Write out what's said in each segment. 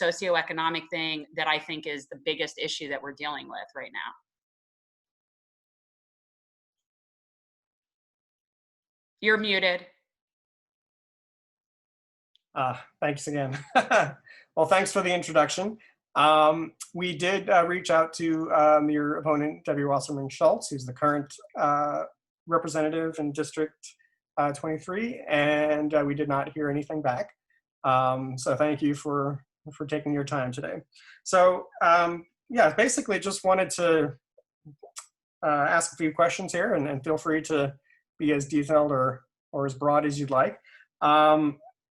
Socioeconomic thing that I think is the biggest issue that we're dealing with right now. You're muted. Thanks again. Well, thanks for the introduction. We did reach out to your opponent, Debbie Wasserman Schultz, who's the current representative in District 23, and we did not hear anything back. So thank you for taking your time today. So yeah, basically just wanted to ask a few questions here, and feel free to be as detailed or as broad as you'd like.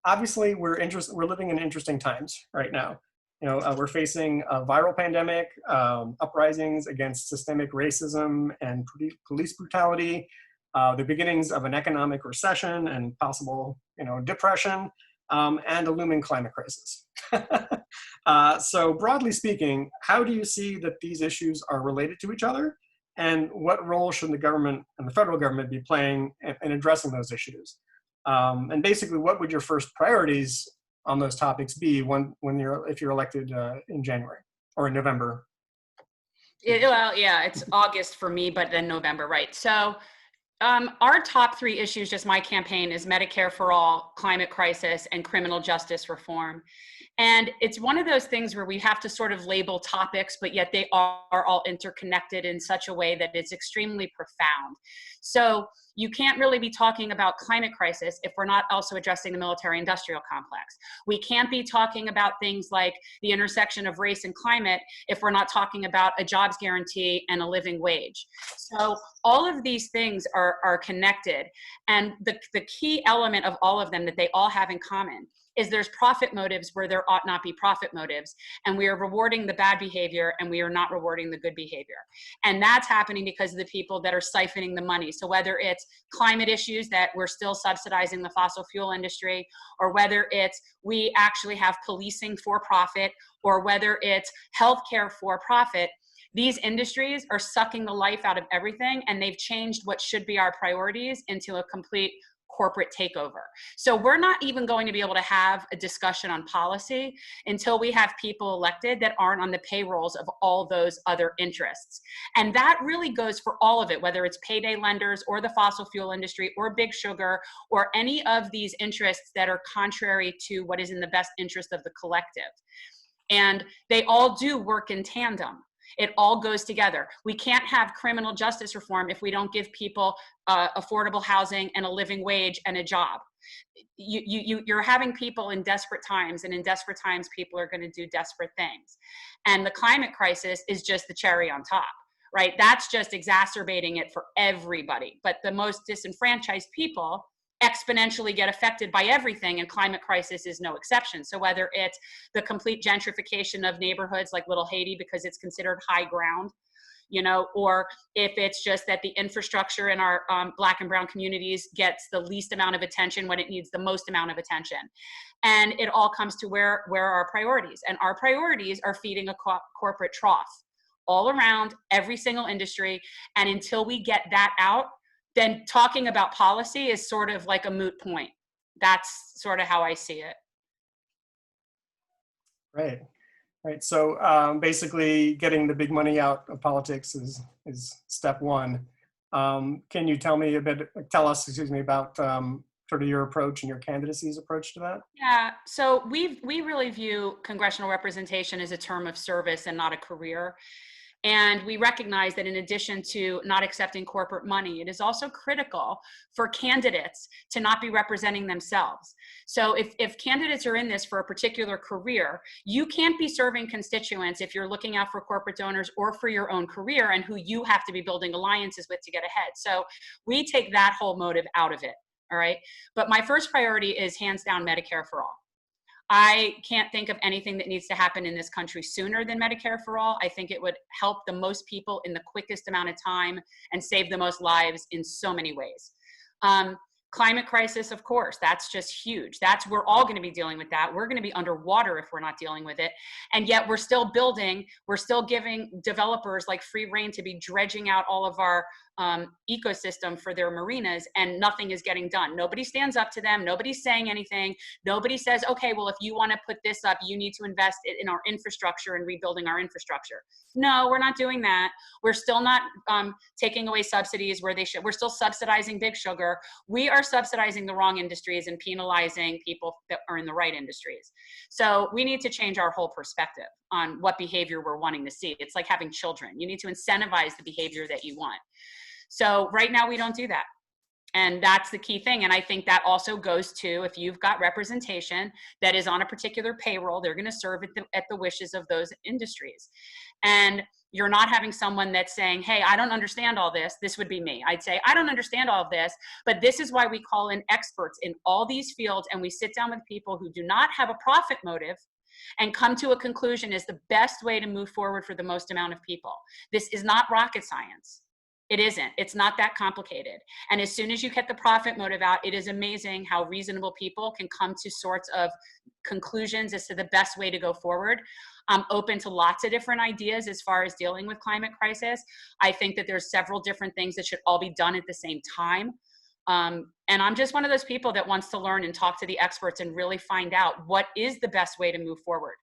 Obviously, we're living in interesting times right now. You know, we're facing a viral pandemic, uprisings against systemic racism and police brutality, the beginnings of an economic recession and possible, depression, and a looming climate crisis. So broadly speaking, how do you see that these issues are related to each other? And what role should the government and the federal government be playing in addressing those issues? And basically, what would your first priorities on those topics be if you're elected in January or in November? Well, yeah, it's August for me, but then November, right? So our top three issues, just my campaign, is Medicare for all, climate crisis, and criminal justice reform. And it's one of those things where we have to sort of label topics, but yet they are all interconnected in such a way that it's extremely profound. So you can't really be talking about climate crisis if we're not also addressing the military-industrial complex. We can't be talking about things like the intersection of race and climate if we're not talking about a jobs guarantee and a living wage. So all of these things are connected. And the key element of all of them that they all have in common is there's profit motives where there ought not be profit motives. And we are rewarding the bad behavior and we are not rewarding the good behavior. And that's happening because of the people that are siphoning the money. So whether it's climate issues that we're still subsidizing the fossil fuel industry, or whether it's we actually have policing for profit, or whether it's healthcare for profit, these industries are sucking the life out of everything, and they've changed what should be our priorities into a complete corporate takeover. So we're not even going to be able to have a discussion on policy until we have people elected that aren't on the payrolls of all those other interests. And that really goes for all of it, whether it's payday lenders or the fossil fuel industry or big sugar or any of these interests that are contrary to what is in the best interest of the collective. And they all do work in tandem. It all goes together. We can't have criminal justice reform if we don't give people affordable housing and a living wage and a job. You're having people in desperate times, and in desperate times, people are going to do desperate things. And the climate crisis is just the cherry on top, right? That's just exacerbating it for everybody. But the most disenfranchised people exponentially get affected by everything, and climate crisis is no exception. So whether it's the complete gentrification of neighborhoods like Little Haiti because it's considered high ground, or if it's just that the infrastructure in our Black and brown communities gets the least amount of attention when it needs the most amount of attention. And it all comes to where are our priorities. And our priorities are feeding a corporate trough all around every single industry. And until we get that out, then talking about policy is sort of like a moot point. That's sort of how I see it. Right. So basically, getting the big money out of politics is step one. Can you tell us about sort of your approach and your candidacy's approach to that? Yeah. So we really view congressional representation as a term of service and not a career. And we recognize that in addition to not accepting corporate money, it is also critical for candidates to not be representing themselves. So if candidates are in this for a particular career, you can't be serving constituents if you're looking out for corporate donors or for your own career and who you have to be building alliances with to get ahead. So we take that whole motive out of it, all right? But my first priority is hands down Medicare for all. I can't think of anything that needs to happen in this country sooner than Medicare for all. I think it would help the most people in the quickest amount of time and save the most lives in so many ways. Climate crisis, of course, that's just huge. We're all going to be dealing with that. We're going to be underwater if we're not dealing with it. And yet we're still building, we're still giving developers like free rein to be dredging out all of our ecosystem for their marinas, and nothing is getting done. Nobody stands up to them. Nobody's saying anything. Nobody says, okay, well, if you want to put this up, you need to invest in our infrastructure and rebuilding our infrastructure. No, we're not doing that. We're still not taking away subsidies where they should. We're still subsidizing big sugar. We are subsidizing the wrong industries and penalizing people that are in the right industries. So we need to change our whole perspective on what behavior we're wanting to see. It's like having children. You need to incentivize the behavior that you want. So right now we don't do that. And that's the key thing. And I think that also goes to, if you've got representation that is on a particular payroll, they're going to serve at the wishes of those industries. And you're not having someone that's saying, hey, I don't understand all this. This would be me. I'd say, I don't understand all of this, but this is why we call in experts in all these fields. And we sit down with people who do not have a profit motive and come to a conclusion is the best way to move forward for the most amount of people. This is not rocket science. It isn't. It's not that complicated. And as soon as you get the profit motive out, it is amazing how reasonable people can come to sorts of conclusions as to the best way to go forward. I'm open to lots of different ideas as far as dealing with climate crisis. I think that there's several different things that should all be done at the same time. And I'm just one of those people that wants to learn and talk to the experts and really find out what is the best way to move forward.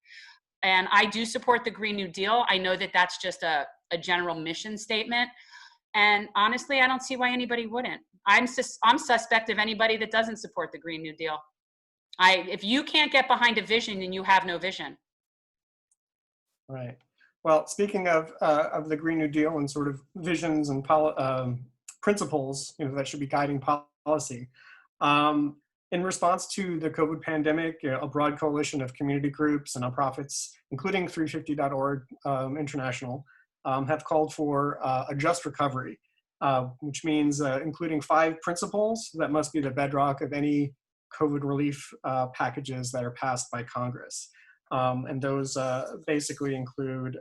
And I do support the Green New Deal. I know that that's just a general mission statement. And honestly, I don't see why anybody wouldn't. I'm suspect of anybody that doesn't support the Green New Deal. If you can't get behind a vision, then you have no vision. Right. Well, speaking of the Green New Deal and sort of visions and principles, that should be guiding policy. In response to the COVID pandemic, a broad coalition of community groups and nonprofits, including 350.org International, have called for a just recovery, which means including 5 principles that must be the bedrock of any COVID relief packages that are passed by Congress. And those basically include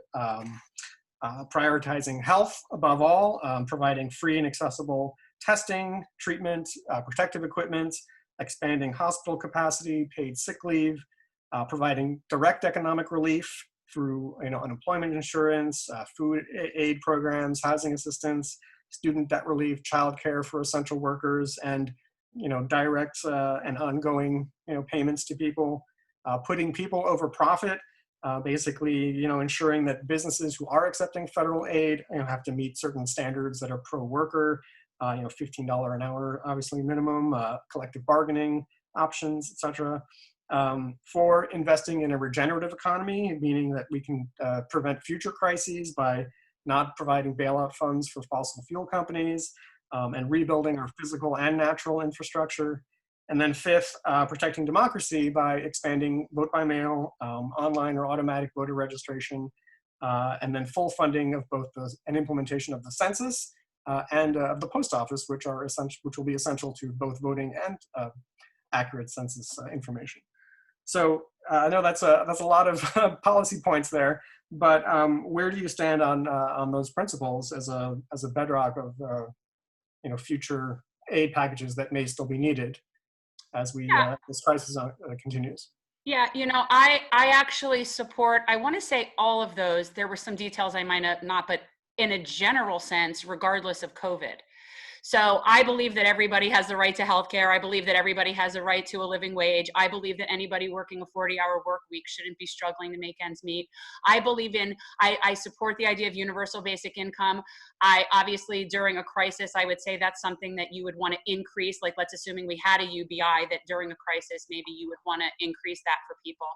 prioritizing health above all, providing free and accessible testing, treatment, protective equipment, expanding hospital capacity, paid sick leave, providing direct economic relief through unemployment insurance, food aid programs, housing assistance, student debt relief, childcare for essential workers, and direct and ongoing payments to people, putting people over profit, basically ensuring that businesses who are accepting federal aid have to meet certain standards that are pro-worker, $15 an hour obviously minimum, collective bargaining options, etc. For investing in a regenerative economy, meaning that we can prevent future crises by not providing bailout funds for fossil fuel companies, and rebuilding our physical and natural infrastructure. And then 5th, protecting democracy by expanding vote by mail, online or automatic voter registration, and then full funding of both an implementation of the census and of the post office, which will be essential to both voting and accurate census information. So I know that's a lot of policy points there, but where do you stand on those principles as a bedrock of future aid packages that may still be needed as this crisis continues? Yeah, I actually support, I want to say all of those. There were some details I might not, but in a general sense, regardless of COVID. So I believe that everybody has the right to healthcare. I believe that everybody has a right to a living wage. I believe that anybody working a 40-hour work week shouldn't be struggling to make ends meet. I support the idea of universal basic income. Obviously during a crisis, I would say that's something that you would want to increase. Like, let's assuming we had a UBI, that during a crisis, maybe you would want to increase that for people.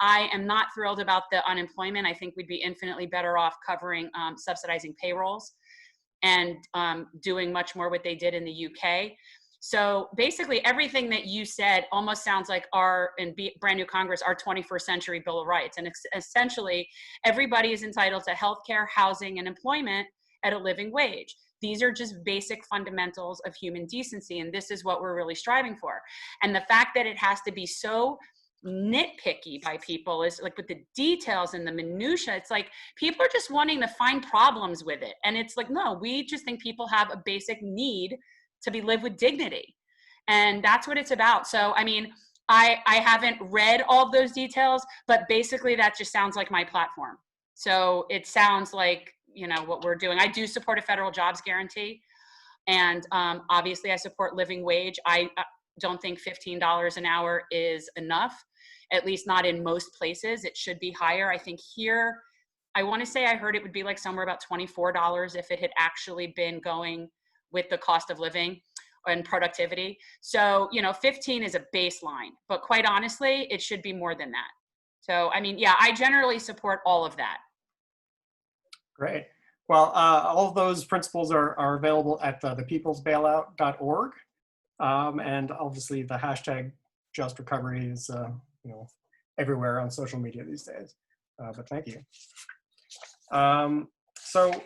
I am not thrilled about the unemployment. I think we'd be infinitely better off covering subsidizing payrolls and doing much more what they did in the UK. So basically everything that you said almost sounds like in brand new Congress, our 21st century Bill of Rights. And essentially everybody is entitled to healthcare, housing, and employment at a living wage. These are just basic fundamentals of human decency. And this is what we're really striving for. And the fact that it has to be so nitpicky by people is like with the details and the minutia, it's like people are just wanting to find problems with it. And it's like, no, we just think people have a basic need to live with dignity. And that's what it's about. So, I mean, I haven't read all of those details, but basically that just sounds like my platform. So it sounds like, what we're doing. I do support a federal jobs guarantee. And obviously I support living wage. I don't think $15 an hour is enough, at least not in most places. It should be higher. I think here, I want to say I heard it would be like somewhere about $24 if it had actually been going with the cost of living and productivity. So, 15 is a baseline, but quite honestly, it should be more than that. So, I mean, yeah, I generally support all of that. Great. Well, all of those principles are available at thepeoplesbailout.org. And obviously the hashtag Just Recovery is everywhere on social media these days. But thank you. So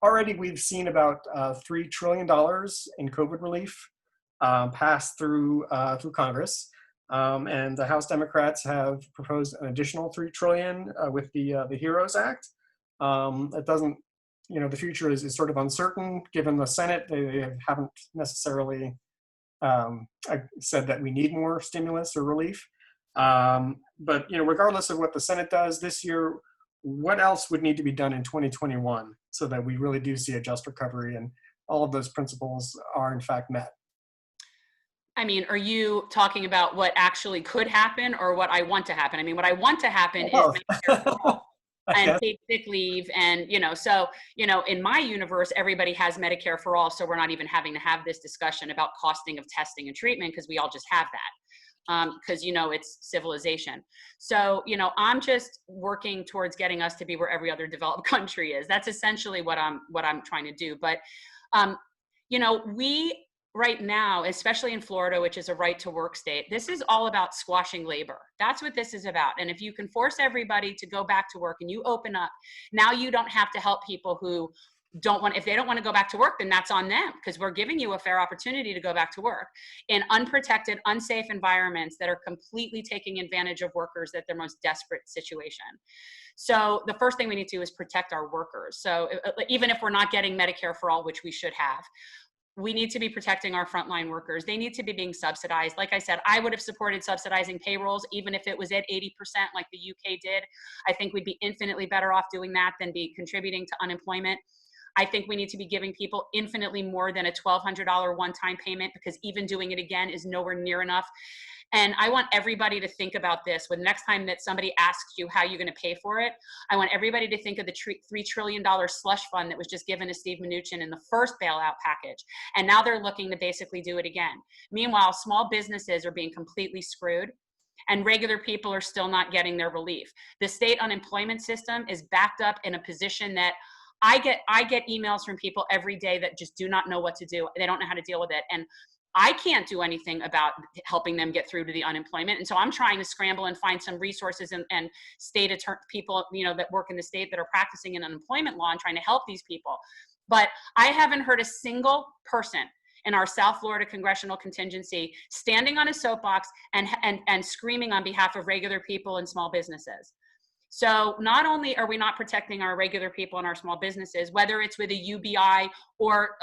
already we've seen about $3 trillion in COVID relief passed through Congress. And the House Democrats have proposed an additional $3 trillion with the HEROES Act. It doesn't, the future is sort of uncertain given the Senate. They haven't necessarily said that we need more stimulus or relief. But regardless of what the Senate does this year, what else would need to be done in 2021 so that we really do see a just recovery and all of those principles are in fact met? I mean, are you talking about what actually could happen or what I want to happen? I mean, what I want to happen is Medicare for all and paid sick leave. And, in my universe, everybody has Medicare for all. So we're not even having to have this discussion about costing of testing and treatment because we all just have that. Because, it's civilization. So, I'm just working towards getting us to be where every other developed country is. That's essentially what I'm trying to do. But, we right now, especially in Florida, which is a right to work state, this is all about squashing labor. That's what this is about. And if you can force everybody to go back to work and you open up, now you don't have to help people who if they don't want to go back to work, then that's on them because we're giving you a fair opportunity to go back to work in unprotected, unsafe environments that are completely taking advantage of workers at their most desperate situation. So the first thing we need to do is protect our workers. So even if we're not getting Medicare for all, which we should have, we need to be protecting our frontline workers. They need to be being subsidized. Like I said, I would have supported subsidizing payrolls, even if it was at 80% like the UK did. I think we'd be infinitely better off doing that than be contributing to unemployment. I think we need to be giving people infinitely more than a $1,200 one-time payment because even doing it again is nowhere near enough. And I want everybody to think about this when next time that somebody asks you how you're going to pay for it, I want everybody to think of the $3 trillion slush fund that was just given to Steve Mnuchin in the first bailout package. And now they're looking to basically do it again. Meanwhile, small businesses are being completely screwed and regular people are still not getting their relief. The state unemployment system is backed up in a position that I get emails from people every day that just do not know what to do. They don't know how to deal with it. And I can't do anything about helping them get through to the unemployment. And so I'm trying to scramble and find some resources and state people, that work in the state that are practicing in unemployment law and trying to help these people. But I haven't heard a single person in our South Florida congressional contingency standing on a soapbox and screaming on behalf of regular people and small businesses. So not only are we not protecting our regular people and our small businesses, whether it's with a UBI or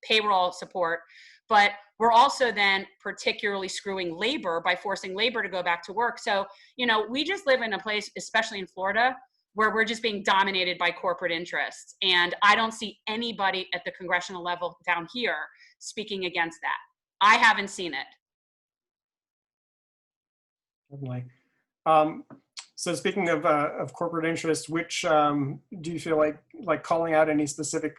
payroll support, but we're also then particularly screwing labor by forcing labor to go back to work. So, we just live in a place, especially in Florida, where we're just being dominated by corporate interests. And I don't see anybody at the congressional level down here speaking against that. I haven't seen it. Definitely. So speaking of corporate interest, which do you feel like calling out any specific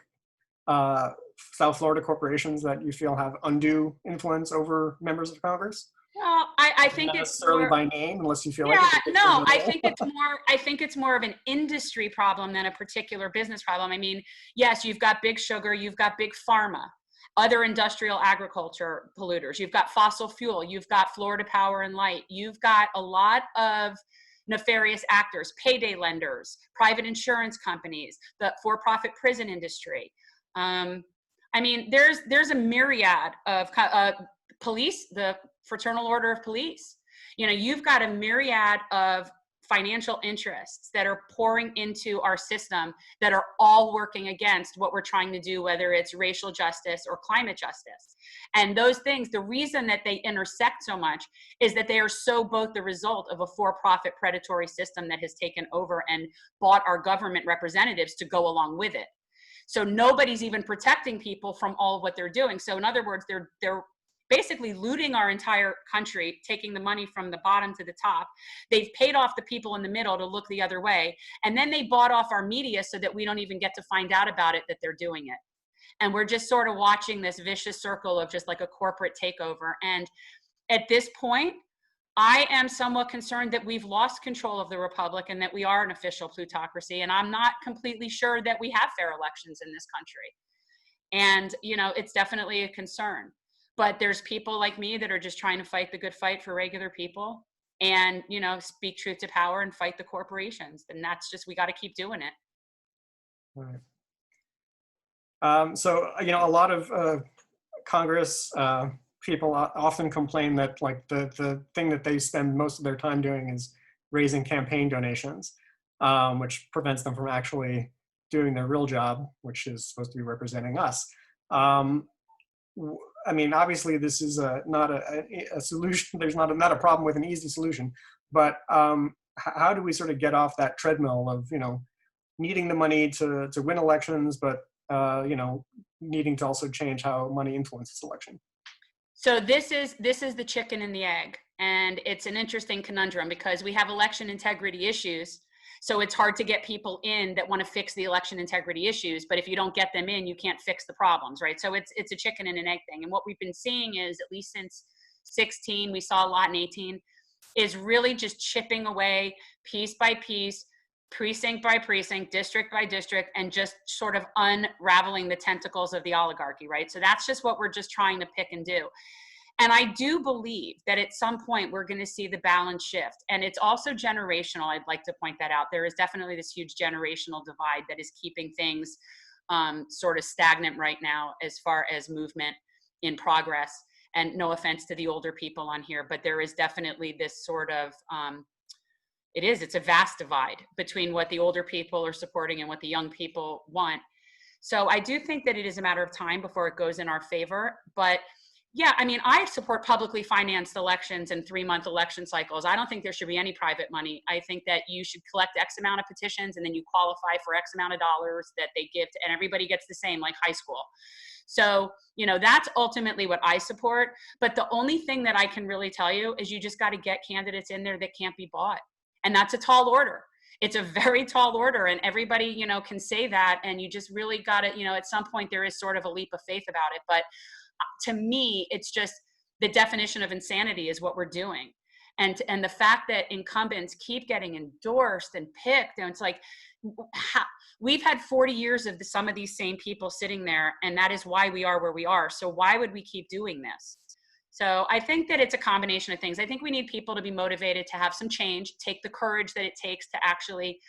South Florida corporations that you feel have undue influence over members of Congress? Well, I think not it's necessarily more, by name, unless you feel yeah, like it's no, I think it's more of an industry problem than a particular business problem. I mean, yes, you've got big sugar, you've got big pharma, other industrial agriculture polluters, you've got fossil fuel, you've got Florida Power and Light, you've got a lot of nefarious actors, payday lenders, private insurance companies, the for-profit prison industry. I mean, there's a myriad of police, the Fraternal Order of Police. You've got a myriad of financial interests that are pouring into our system that are all working against what we're trying to do, whether it's racial justice or climate justice. And those things, the reason that they intersect so much is that they are so both the result of a for-profit predatory system that has taken over and bought our government representatives to go along with it. So nobody's even protecting people from all of what they're doing. So in other words, they're basically looting our entire country, taking the money from the bottom to the top. They've paid off the people in the middle to look the other way. And then they bought off our media so that we don't even get to find out about it, that they're doing it. And we're just sort of watching this vicious circle of just like a corporate takeover. And at this point, I am somewhat concerned that we've lost control of the republic and that we are an official plutocracy. And I'm not completely sure that we have fair elections in this country. And, you know, it's definitely a concern. But there's people like me that are just trying to fight the good fight for regular people and, you know, speak truth to power and fight the corporations. And that's just, we got to keep doing it. Right. So, you know, a lot of Congress people often complain that like the thing that they spend most of their time doing is raising campaign donations, which prevents them from actually doing their real job, which is supposed to be representing us. I mean, obviously, this is not a solution. There's not a problem with an easy solution. But how do we sort of get off that treadmill of, you know, needing the money to win elections, but you know, needing to also change how money influences election? So this is the chicken and the egg, and it's an interesting conundrum because we have election integrity issues. So it's hard to get people in that want to fix the election integrity issues, but if you don't get them in, you can't fix the problems, right? So it's a chicken and an egg thing. And what we've been seeing is, at least since 16, we saw a lot in 18, is really just chipping away piece by piece, precinct by precinct, district by district, and just sort of unraveling the tentacles of the oligarchy, right? So that's just what we're just trying to pick and do. And I do believe that at some point we're going to see the balance shift. And it's also generational. I'd like to point that out. There is definitely this huge generational divide that is keeping things sort of stagnant right now as far as movement in progress. And no offense to the older people on here, but there is definitely this sort of, it's a vast divide between what the older people are supporting and what the young people want. So I do think that it is a matter of time before it goes in our favor. But yeah, I mean, I support publicly financed elections and 3-month election cycles. I don't think there should be any private money. I think that you should collect X amount of petitions and then you qualify for X amount of dollars that they give to, and everybody gets the same, like high school. So, you know, that's ultimately what I support. But the only thing that I can really tell you is you just got to get candidates in there that can't be bought. And that's a tall order. It's a very tall order, and everybody, you know, can say that. And you just really got to, you know, at some point there is sort of a leap of faith about it. But to me, it's just the definition of insanity is what we're doing. And the fact that incumbents keep getting endorsed and picked, and it's like, we've had 40 years of some of these same people sitting there, and that is why we are where we are. So why would we keep doing this? So I think that it's a combination of things. I think we need people to be motivated to have some change, take the courage that it takes to actually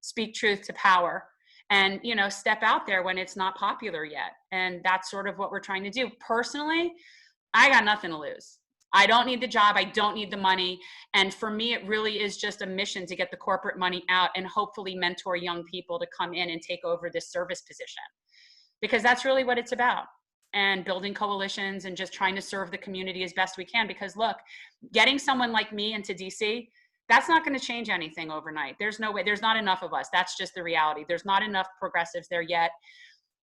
speak truth to power, and, you know, step out there when it's not popular yet. And that's sort of what we're trying to do. Personally, I got nothing to lose. I don't need the job. I don't need the money. And for me, it really is just a mission to get the corporate money out and hopefully mentor young people to come in and take over this service position, because that's really what it's about. And building coalitions and just trying to serve the community as best we can. Because look, getting someone like me into DC, that's not going to change anything overnight. There's no way. There's not enough of us. That's just the reality. There's not enough progressives there yet.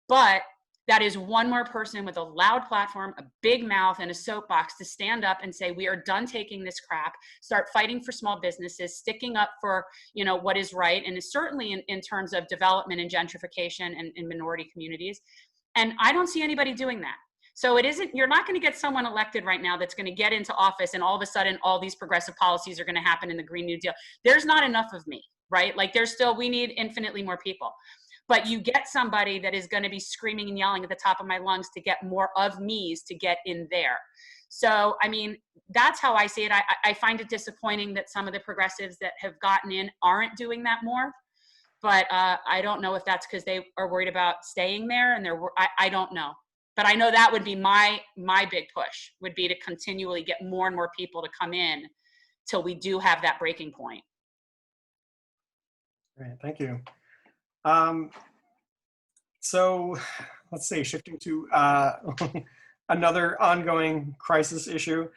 But that is one more person with a loud platform, a big mouth, and a soapbox to stand up and say, we are done taking this crap, start fighting for small businesses, sticking up for, you know, what is right. And is certainly in terms of development and gentrification and in minority communities. And I don't see anybody doing that. So it isn't, you're not going to get someone elected right now that's going to get into office and all of a sudden all these progressive policies are going to happen in the Green New Deal. There's not enough of me, right? Like we need infinitely more people. But you get somebody that is going to be screaming and yelling at the top of my lungs to get more of me's to get in there. So, I mean, that's how I see it. I find it disappointing that some of the progressives that have gotten in aren't doing that more. But I don't know if that's because they are worried about staying there, and I don't know. But I know that would be my big push, would be to continually get more and more people to come in till we do have that breaking point. Great, thank you. So let's see, shifting to another ongoing crisis issue,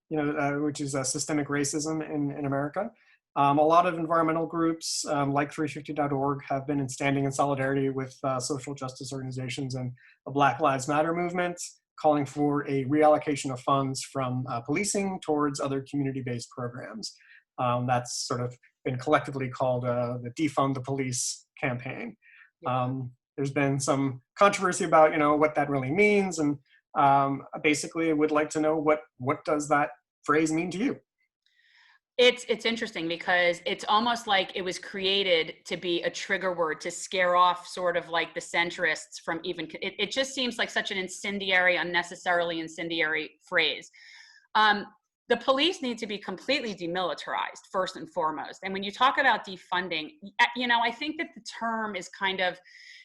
which is systemic racism in America. A lot of environmental groups like 350.org have been standing in solidarity with social justice organizations and the Black Lives Matter movement, calling for a reallocation of funds from policing towards other community-based programs. That's sort of been collectively called the Defund the Police campaign. There's been some controversy about, what that really means, and basically, I would like to know what does that phrase mean to you? It's interesting because it's almost like it was created to be a trigger word to scare off sort of like the centrists from even, it just seems like such an incendiary, unnecessarily incendiary phrase. The police need to be completely demilitarized first and foremost. And when you talk about defunding, I think that the term is kind of,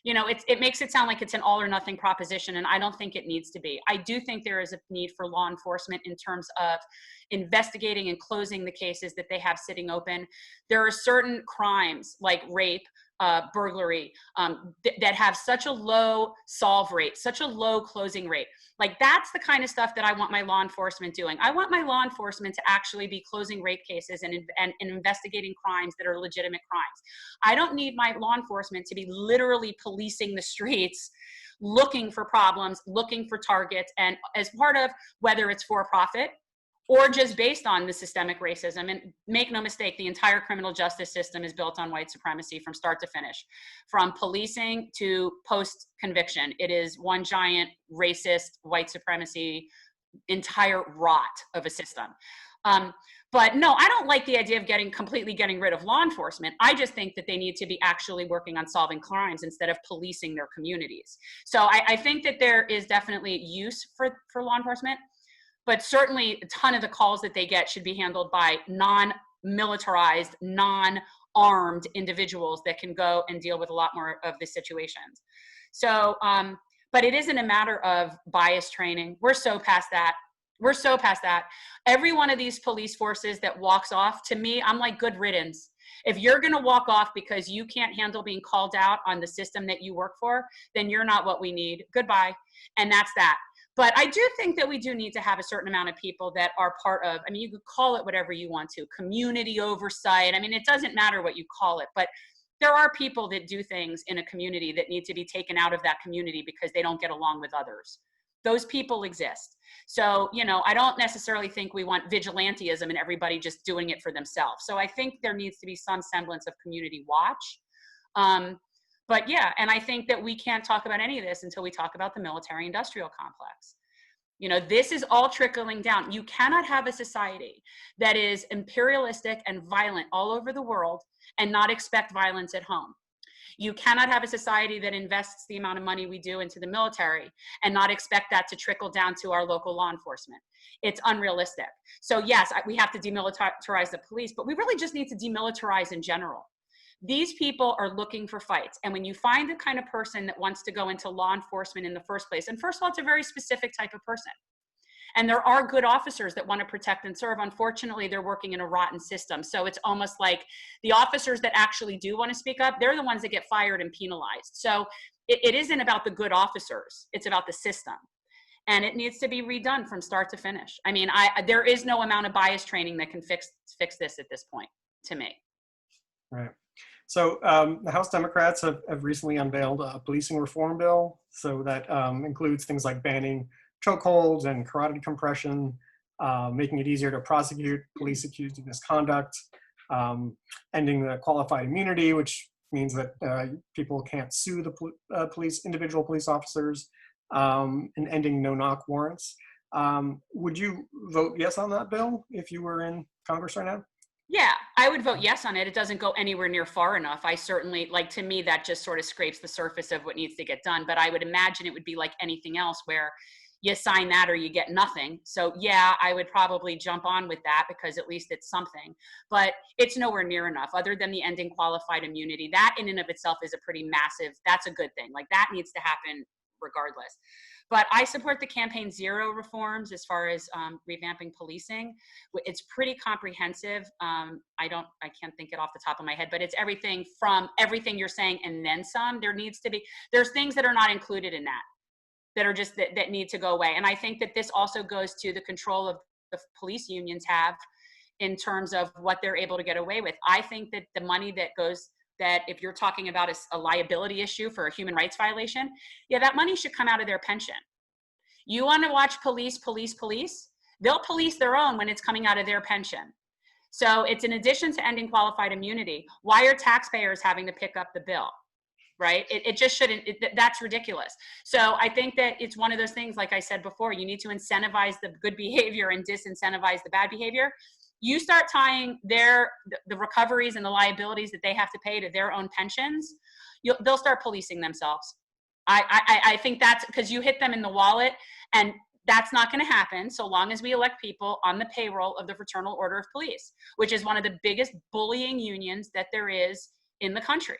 it makes it sound like it's an all or nothing proposition, and I don't think it needs to be. I do think there is a need for law enforcement in terms of investigating and closing the cases that they have sitting open. There are certain crimes like rape, burglary, that have such a low solve rate, such a low closing rate. Like that's the kind of stuff that I want my law enforcement doing. I want my law enforcement to actually be closing rape cases and investigating crimes that are legitimate crimes. I don't need my law enforcement to be literally policing the streets, looking for problems, looking for targets, and as part of whether it's for profit or just based on the systemic racism. And make no mistake, the entire criminal justice system is built on white supremacy from start to finish, from policing to post-conviction. It is one giant racist white supremacy, entire rot of a system. But no, I don't like the idea of completely getting rid of law enforcement. I just think that they need to be actually working on solving crimes instead of policing their communities. So I think that there is definitely use for law enforcement. But certainly a ton of the calls that they get should be handled by non-militarized, non-armed individuals that can go and deal with a lot more of the situations. So, but it isn't a matter of bias training. We're so past that. We're so past that. Every one of these police forces that walks off, to me, I'm like, good riddance. If you're gonna walk off because you can't handle being called out on the system that you work for, then you're not what we need. Goodbye. And that's that. But I do think that we do need to have a certain amount of people that are part of, you could call it whatever you want to, community oversight. It doesn't matter what you call it, but there are people that do things in a community that need to be taken out of that community because they don't get along with others. Those people exist. So, I don't necessarily think we want vigilantism and everybody just doing it for themselves. So I think there needs to be some semblance of community watch. But yeah, and I think that we can't talk about any of this until we talk about the military-industrial complex. This is all trickling down. You cannot have a society that is imperialistic and violent all over the world and not expect violence at home. You cannot have a society that invests the amount of money we do into the military and not expect that to trickle down to our local law enforcement. It's unrealistic. So yes, we have to demilitarize the police, but we really just need to demilitarize in general. These people are looking for fights. And when you find the kind of person that wants to go into law enforcement in the first place, and first of all, it's a very specific type of person. And there are good officers that want to protect and serve. Unfortunately, they're working in a rotten system. So it's almost like the officers that actually do want to speak up, they're the ones that get fired and penalized. So it isn't about the good officers. It's about the system. And it needs to be redone from start to finish. There is no amount of bias training that can fix this at this point, to me. Right. So the House Democrats have recently unveiled a policing reform bill. So that includes things like banning chokeholds and carotid compression, making it easier to prosecute police accused of misconduct, ending the qualified immunity, which means that people can't sue the individual police officers, and ending no-knock warrants. Would you vote yes on that bill if you were in Congress right now? Yeah, I would vote yes on it. It doesn't go anywhere near far enough. I certainly, to me, that just sort of scrapes the surface of what needs to get done. But I would imagine it would be like anything else where you sign that or you get nothing. So yeah, I would probably jump on with that because at least it's something. But it's nowhere near enough other than the ending qualified immunity. That in and of itself is a pretty massive, that's a good thing. That needs to happen regardless. But I support the Campaign Zero reforms as far as revamping policing. It's pretty comprehensive. I can't think it off the top of my head, but it's everything from everything you're saying and then some. There's things that are not included in that are just that need to go away. And I think that this also goes to the control of the police unions have in terms of what they're able to get away with. I think that the money that goes, that if you're talking about a liability issue for a human rights violation, yeah, that money should come out of their pension. You want to watch police? They'll police their own when it's coming out of their pension. So it's in addition to ending qualified immunity, why are taxpayers having to pick up the bill? Right? It just shouldn't, that's ridiculous. So I think that it's one of those things, like I said before, you need to incentivize the good behavior and disincentivize the bad behavior. You start tying the recoveries and the liabilities that they have to pay to their own pensions, they'll start policing themselves. I think that's because you hit them in the wallet, and that's not going to happen so long as we elect people on the payroll of the Fraternal Order of Police, which is one of the biggest bullying unions that there is in the country.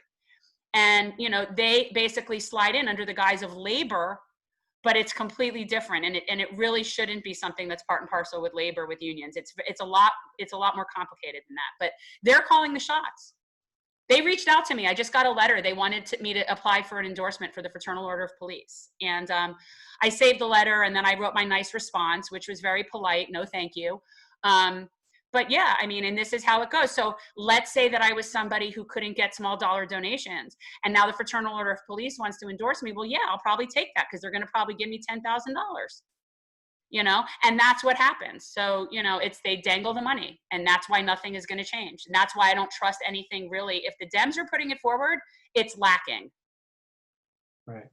And, you know, they basically slide in under the guise of labor, but it's completely different. And it really shouldn't be something that's part and parcel with labor, with unions. It's a lot more complicated than that, but they're calling the shots. They reached out to me. I just got a letter. They wanted me to apply for an endorsement for the Fraternal Order of Police. And I saved the letter, and then I wrote my nice response, which was very polite. No, thank you. But yeah, I mean, and this is how it goes. So let's say that I was somebody who couldn't get small dollar donations, and now the Fraternal Order of Police wants to endorse me. Well, yeah, I'll probably take that because they're going to probably give me $10,000, you know, and that's what happens. So, you know, they dangle the money, and that's why nothing is going to change. And that's why I don't trust anything really. If the Dems are putting it forward, it's lacking. Right.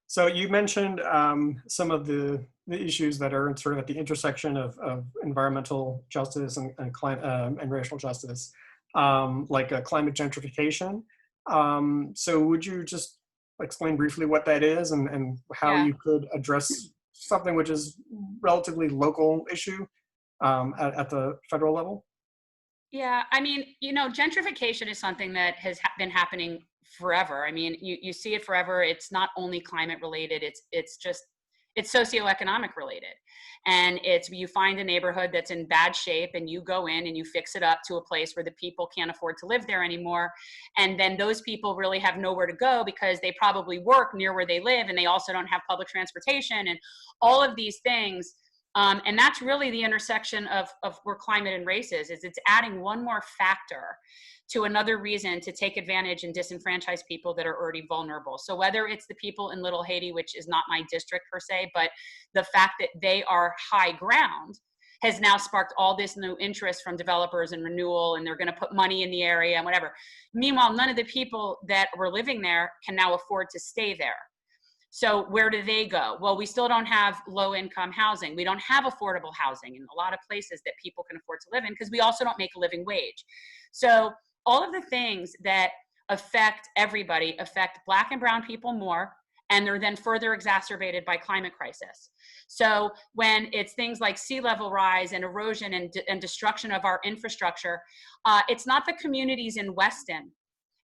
So you mentioned some of the issues that are sort of at the intersection of environmental justice and climate and racial justice, like climate gentrification. So would you just explain briefly what that is and how you could address something which is relatively local issue at the federal level? Yeah, I mean, you know, gentrification is something that has been happening forever. I mean, you see it forever. It's not only climate related. It's socioeconomic related. And you find a neighborhood that's in bad shape, and you go in and you fix it up to a place where the people can't afford to live there anymore. And then those people really have nowhere to go because they probably work near where they live, and they also don't have public transportation and all of these things. And that's really the intersection of where climate and race is it's adding one more factor to another reason to take advantage and disenfranchise people that are already vulnerable. So whether it's the people in Little Haiti, which is not my district per se, but the fact that they are high ground has now sparked all this new interest from developers and renewal, and they're going to put money in the area and whatever. Meanwhile, none of the people that were living there can now afford to stay there. So where do they go? Well, we still don't have low income housing. We don't have affordable housing in a lot of places that people can afford to live in because we also don't make a living wage. So all of the things that affect everybody affect Black and brown people more, and they're then further exacerbated by climate crisis. So when it's things like sea level rise and erosion and destruction of our infrastructure, it's not the communities in Weston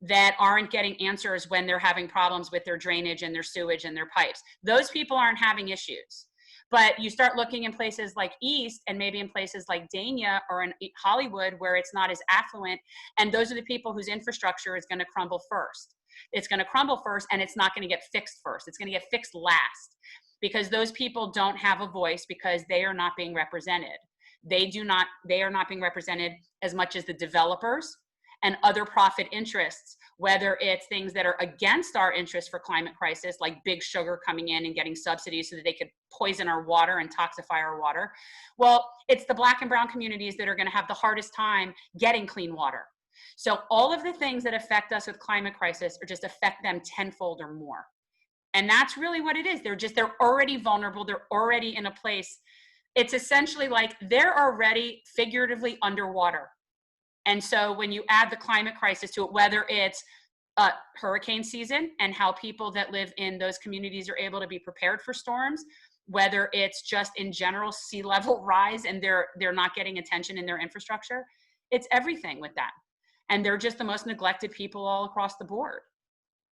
that aren't getting answers when they're having problems with their drainage and their sewage and their pipes. Those people aren't having issues. But you start looking in places like East and maybe in places like Dania or in Hollywood where it's not as affluent, and those are the people whose infrastructure is going to crumble first. It's going to crumble first, and it's not going to get fixed first. It's going to get fixed last because those people don't have a voice because they are not being represented. They are not being represented as much as the developers and other profit interests, whether it's things that are against our interests for climate crisis, like big sugar coming in and getting subsidies so that they could poison our water and toxify our water. Well, it's the Black and brown communities that are going to have the hardest time getting clean water. So all of the things that affect us with climate crisis or just affect them tenfold or more. And that's really what it is. They're already vulnerable. They're already in a place. It's essentially like they're already figuratively underwater. And so when you add the climate crisis to it, whether it's hurricane season and how people that live in those communities are able to be prepared for storms, whether it's just in general sea level rise and they're not getting attention in their infrastructure, it's everything with that. And they're just the most neglected people all across the board.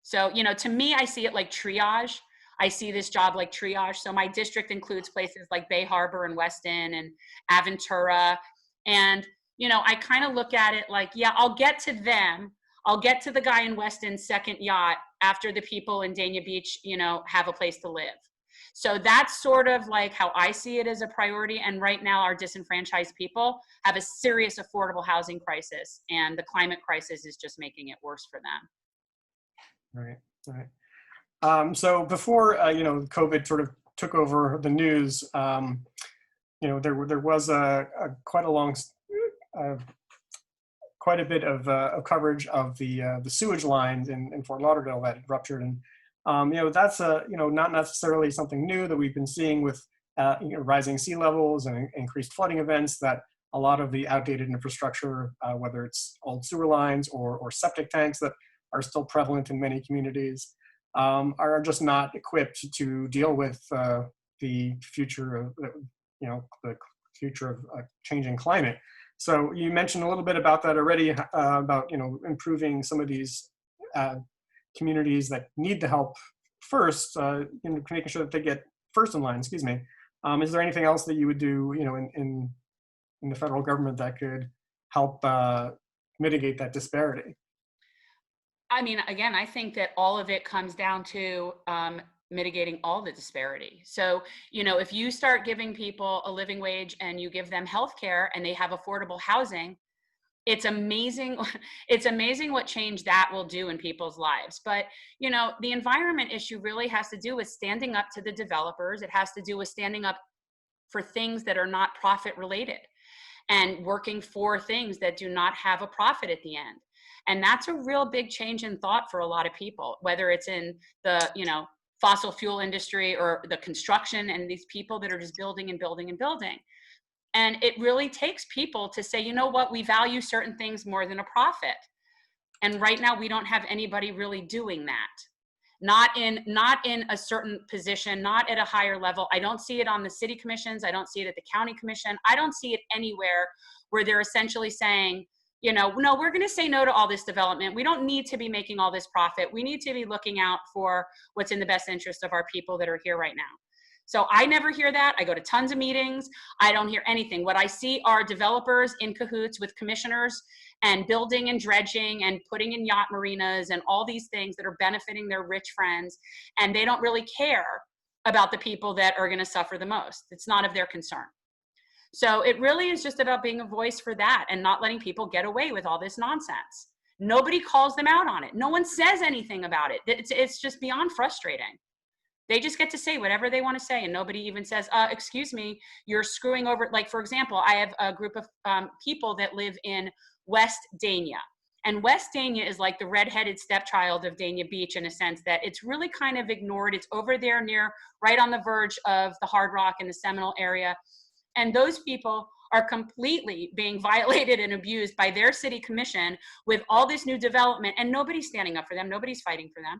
So, you know, to me, I see it like triage. I see this job like triage. So my district includes places like Bay Harbor and Weston and Aventura. And you know, I kind of look at it like, yeah, I'll get to them. I'll get to the guy in Weston's second yacht after the people in Dania Beach, you know, have a place to live. So that's sort of like how I see it as a priority. And right now, our disenfranchised people have a serious affordable housing crisis, and the climate crisis is just making it worse for them. Right, right. So before COVID sort of took over the news, there was quite a long, uh, quite a bit of coverage of the sewage lines in Fort Lauderdale that had ruptured, and that's not necessarily something new that we've been seeing with rising sea levels and increased flooding events. That a lot of the outdated infrastructure, whether it's old sewer lines or septic tanks that are still prevalent in many communities, are just not equipped to deal with the future of the future of changing climate. So you mentioned a little bit about that already, about improving some of these communities that need the help first, making sure that they get first in line. Excuse me. Is there anything else that you would do, in the federal government that could help mitigate that disparity? I mean, again, I think that all of it comes down to mitigating all the disparity. So, if you start giving people a living wage and you give them health care and they have affordable housing, it's amazing. It's amazing what change that will do in people's lives. But, the environment issue really has to do with standing up to the developers. It has to do with standing up for things that are not profit related and working for things that do not have a profit at the end. And that's a real big change in thought for a lot of people, whether it's in the, fossil fuel industry or the construction and these people that are just building and building and building. And it really takes people to say, you know what, we value certain things more than a profit. And right now we don't have anybody really doing that. Not in a certain position, not at a higher level. I don't see it on the city commissions. I don't see it at the county commission. I don't see it anywhere where they're essentially saying, no, we're going to say no to all this development. We don't need to be making all this profit. We need to be looking out for what's in the best interest of our people that are here right now. So I never hear that. I go to tons of meetings. I don't hear anything. What I see are developers in cahoots with commissioners and building and dredging and putting in yacht marinas and all these things that are benefiting their rich friends. And they don't really care about the people that are going to suffer the most. It's not of their concern. So it really is just about being a voice for that and not letting people get away with all this nonsense. Nobody calls them out on it. No one says anything about it. It's just beyond frustrating. They just get to say whatever they want to say, and nobody even says, excuse me, you're screwing over. Like, for example, I have a group of people that live in West Dania. And West Dania is like the redheaded stepchild of Dania Beach in a sense that it's really kind of ignored. It's over there right on the verge of the Hard Rock and the Seminole area. And those people are completely being violated and abused by their city commission with all this new development, and nobody's standing up for them. Nobody's fighting for them.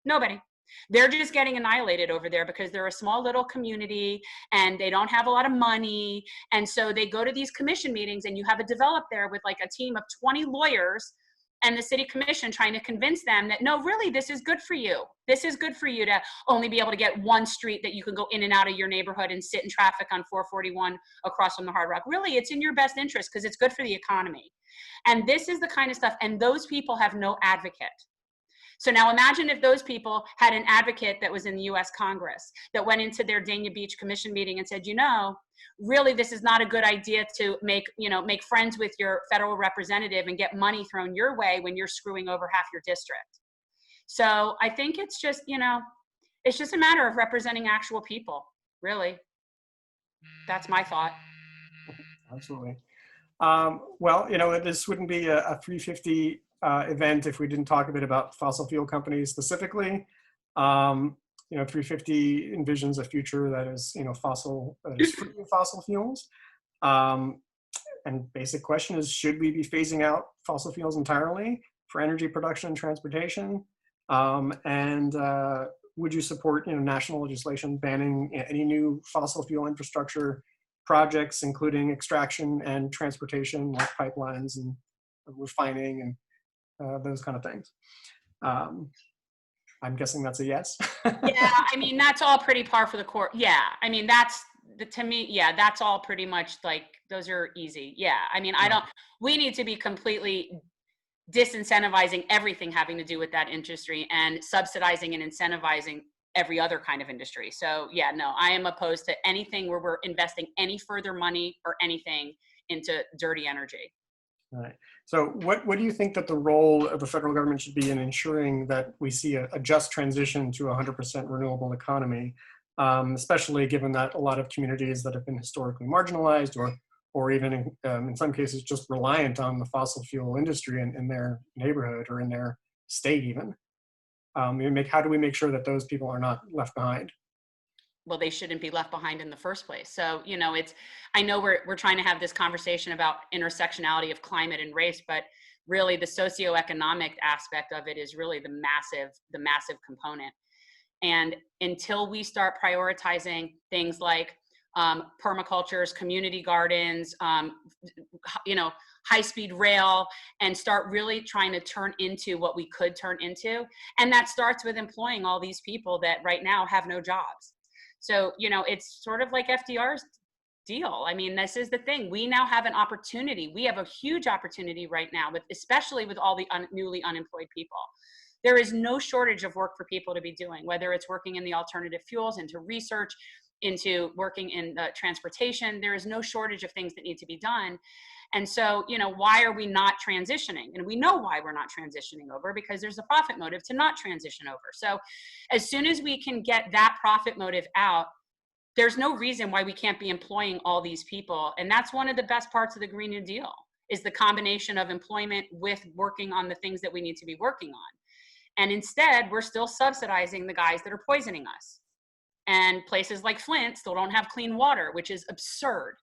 Nobody. They're just getting annihilated over there because they're a small little community and they don't have a lot of money. And so they go to these commission meetings and you have a develop there with like a team of 20 lawyers and the city commission trying to convince them that, no, really, this is good for you. This is good for you to only be able to get one street that you can go in and out of your neighborhood and sit in traffic on 441 across from the Hard Rock. Really, it's in your best interest because it's good for the economy. And this is the kind of stuff, and those people have no advocate. So now imagine if those people had an advocate that was in the US Congress that went into their Dania Beach Commission meeting and said, really, this is not a good idea to make friends with your federal representative and get money thrown your way when you're screwing over half your district. So I think it's just, it's just a matter of representing actual people, really. That's my thought. Absolutely. Well, this wouldn't be a 350 event if we didn't talk a bit about fossil fuel companies specifically. 350 envisions a future that is, free of fossil fuels. And basic question is, should we be phasing out fossil fuels entirely for energy production and transportation? And would you support, national legislation banning any new fossil fuel infrastructure projects, including extraction and transportation, like pipelines and refining and those kind of things? I'm guessing that's a yes. Yeah, I mean, that's all pretty par for the course. Yeah, I mean, to me, yeah, that's all pretty much like, those are easy. Yeah, I mean, we need to be completely disincentivizing everything having to do with that industry and subsidizing and incentivizing every other kind of industry. So yeah, no, I am opposed to anything where we're investing any further money or anything into dirty energy. All right. So what do you think that the role of the federal government should be in ensuring that we see a just transition to a 100% renewable economy, especially given that a lot of communities that have been historically marginalized or even in some cases just reliant on the fossil fuel industry in their neighborhood or in their state even? How do we make sure that those people are not left behind? Well, they shouldn't be left behind in the first place. So, I know we're trying to have this conversation about intersectionality of climate and race, but really the socioeconomic aspect of it is really the massive component. And until we start prioritizing things like permacultures, community gardens, high-speed rail, and start really trying to turn into what we could turn into. And that starts with employing all these people that right now have no jobs. So, it's sort of like FDR's deal. I mean, this is the thing. We now have an opportunity. We have a huge opportunity right now, especially with all the newly unemployed people. There is no shortage of work for people to be doing, whether it's working in the alternative fuels, into research, into working in transportation. There is no shortage of things that need to be done. And so, why are we not transitioning? And we know why we're not transitioning over, because there's a profit motive to not transition over. So as soon as we can get that profit motive out, there's no reason why we can't be employing all these people. And that's one of the best parts of the Green New Deal, is the combination of employment with working on the things that we need to be working on. And instead, we're still subsidizing the guys that are poisoning us. And places like Flint still don't have clean water, which is absurd.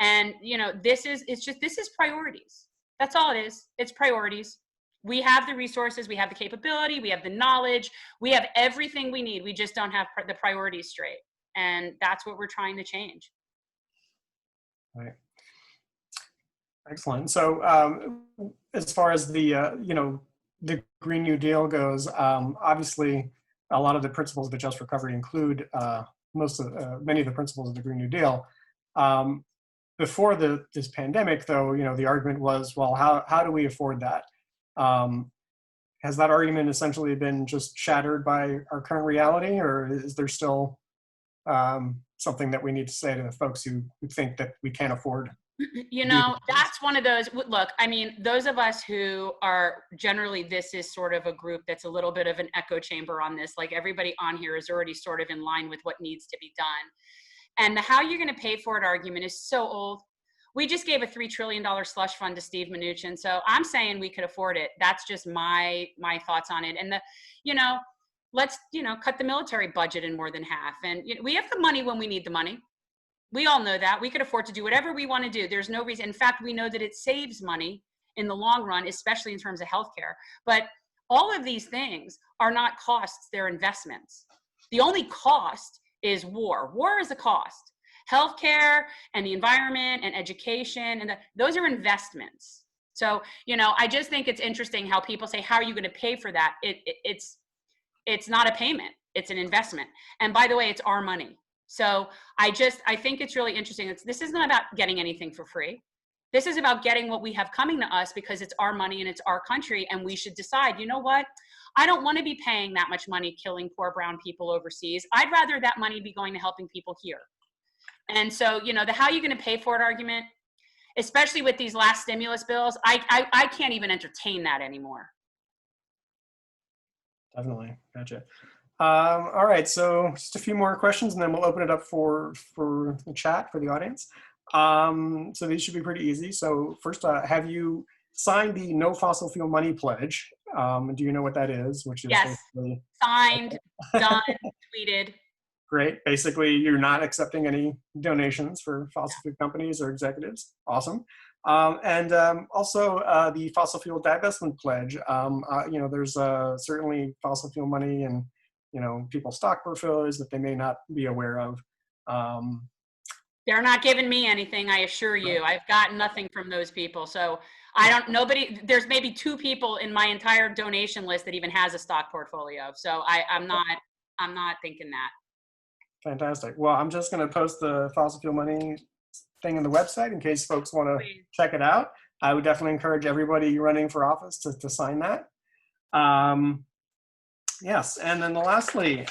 And, this is priorities. That's all it is. It's priorities. We have the resources, we have the capability, we have the knowledge, we have everything we need. We just don't have the priorities straight. And that's what we're trying to change. Right. Excellent. So as far as the Green New Deal goes, obviously a lot of the principles of the just recovery include many of the principles of the Green New Deal. Before this pandemic, though, the argument was, well, how do we afford that? Has that argument essentially been just shattered by our current reality, or is there still something that we need to say to the folks who think that we can't afford? That's one of those. Look, I mean, those of us who are generally, this is sort of a group that's a little bit of an echo chamber on this. Like, everybody on here is already sort of in line with what needs to be done. And the how you're going to pay for it argument is so old. We just gave a $3 trillion slush fund to Steve Mnuchin. So I'm saying we could afford it. That's just my thoughts on it. And let's, cut the military budget in more than half. And we have the money when we need the money. We all know that. We could afford to do whatever we want to do. There's no reason. In fact, we know that it saves money in the long run, especially in terms of healthcare. But all of these things are not costs, they're investments. The only cost is war. War is a cost. Healthcare and the environment and education, and those are investments. So, I just think it's interesting how people say, how are you going to pay for that? It's not a payment, it's an investment. And by the way, it's our money. So I think it's really interesting. This isn't about getting anything for free. This is about getting what we have coming to us, because it's our money and it's our country. And we should decide, you know what? I don't want to be paying that much money killing poor brown people overseas. I'd rather that money be going to helping people here. And so, the how you're going to pay for it argument, especially with these last stimulus bills, I can't even entertain that anymore. Definitely. Gotcha. All right, so just a few more questions, and then we'll open it up for the chat for the audience. So these should be pretty easy. So first, have you signed the No Fossil Fuel Money Pledge? Do you know what that is? Which is yes, signed, done, tweeted. Great. Basically, you're not accepting any donations for fossil fuel companies or executives. Awesome. And also the Fossil Fuel Divestment Pledge. There's certainly fossil fuel money and people's stock portfolios that they may not be aware of. They're not giving me anything, I assure you. Right. I've gotten nothing from those people. So there's maybe 2 people in my entire donation list that even has a stock portfolio. So I'm not thinking that. Fantastic. Well, I'm just going to post the fossil fuel money thing on the website in case folks want to check it out. I would definitely encourage everybody running for office to sign that. Yes, and then lastly,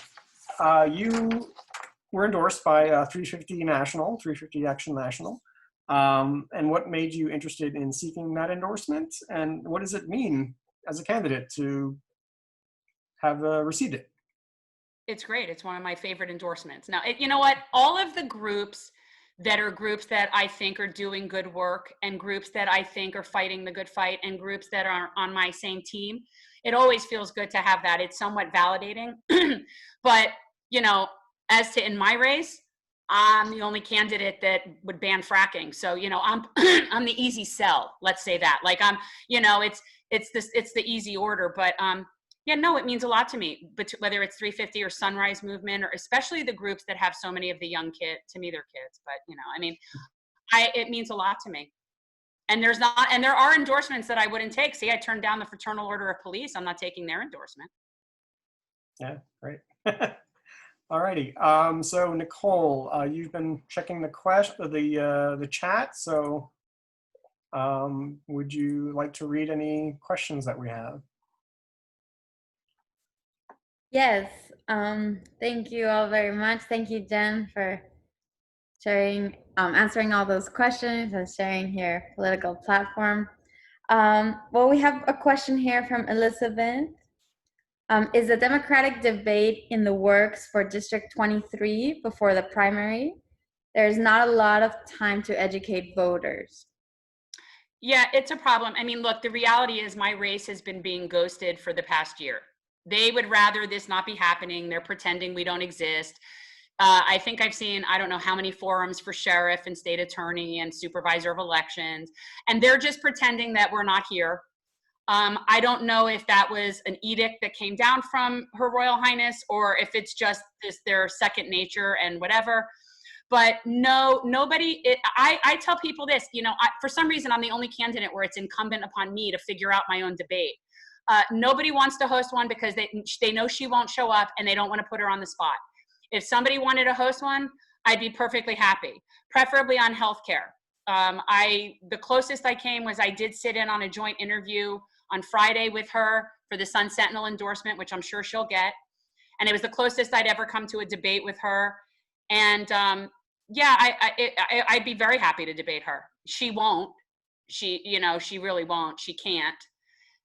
you were endorsed by 350 Action National. And what made you interested in seeking that endorsement? And what does it mean as a candidate to have received it? It's great. It's one of my favorite endorsements. Now, you know what? All of the groups that are groups that I think are doing good work, and groups that I think are fighting the good fight, and groups that are on my same team, it always feels good to have that. It's somewhat validating. But, you know, as to in my race, I'm the only candidate that would ban fracking. So, you know, I'm I'm the easy sell. Let's say that. Like I'm, you know, it's the easy order. But yeah, no, it means a lot to me. But whether it's 350 or Sunrise Movement, or especially the groups that have so many of the young kids, to me they're kids. But you know, I mean, it means a lot to me. And there are endorsements that I wouldn't take. See, I turned down the Fraternal Order of Police. I'm not taking their endorsement. Yeah, great. All righty. So Nicole, you've been checking the chat. So would you like to read any questions that we have? Yes. Thank you all very much. Thank you, Jen, for sharing, answering all those questions and sharing your political platform. Well, we have a question here from Elizabeth. Is the Democratic debate in the works for District 23 before the primary? There's not a lot of time to educate voters. Yeah, it's a problem. I mean, look, the reality is my race has been being ghosted for the past year. They would rather this not be happening. They're pretending we don't exist. I think I've seen, I don't know how many forums for sheriff and state attorney and supervisor of elections, and they're just pretending that we're not here. I don't know if that was an edict that came down from Her Royal Highness, or if it's just their second nature and whatever. But no, nobody, I tell people this, you know, for some reason, I'm the only candidate where it's incumbent upon me to figure out my own debate. Nobody wants to host one because they know she won't show up, and they don't want to put her on the spot. If somebody wanted to host one, I'd be perfectly happy, preferably on healthcare. The closest I came was I did sit in on a joint interview on Friday with her for the Sun Sentinel endorsement, which I'm sure she'll get. And it was the closest I'd ever come to a debate with her. And yeah, I'd be very happy to debate her. She won't. You know, she really won't. She can't.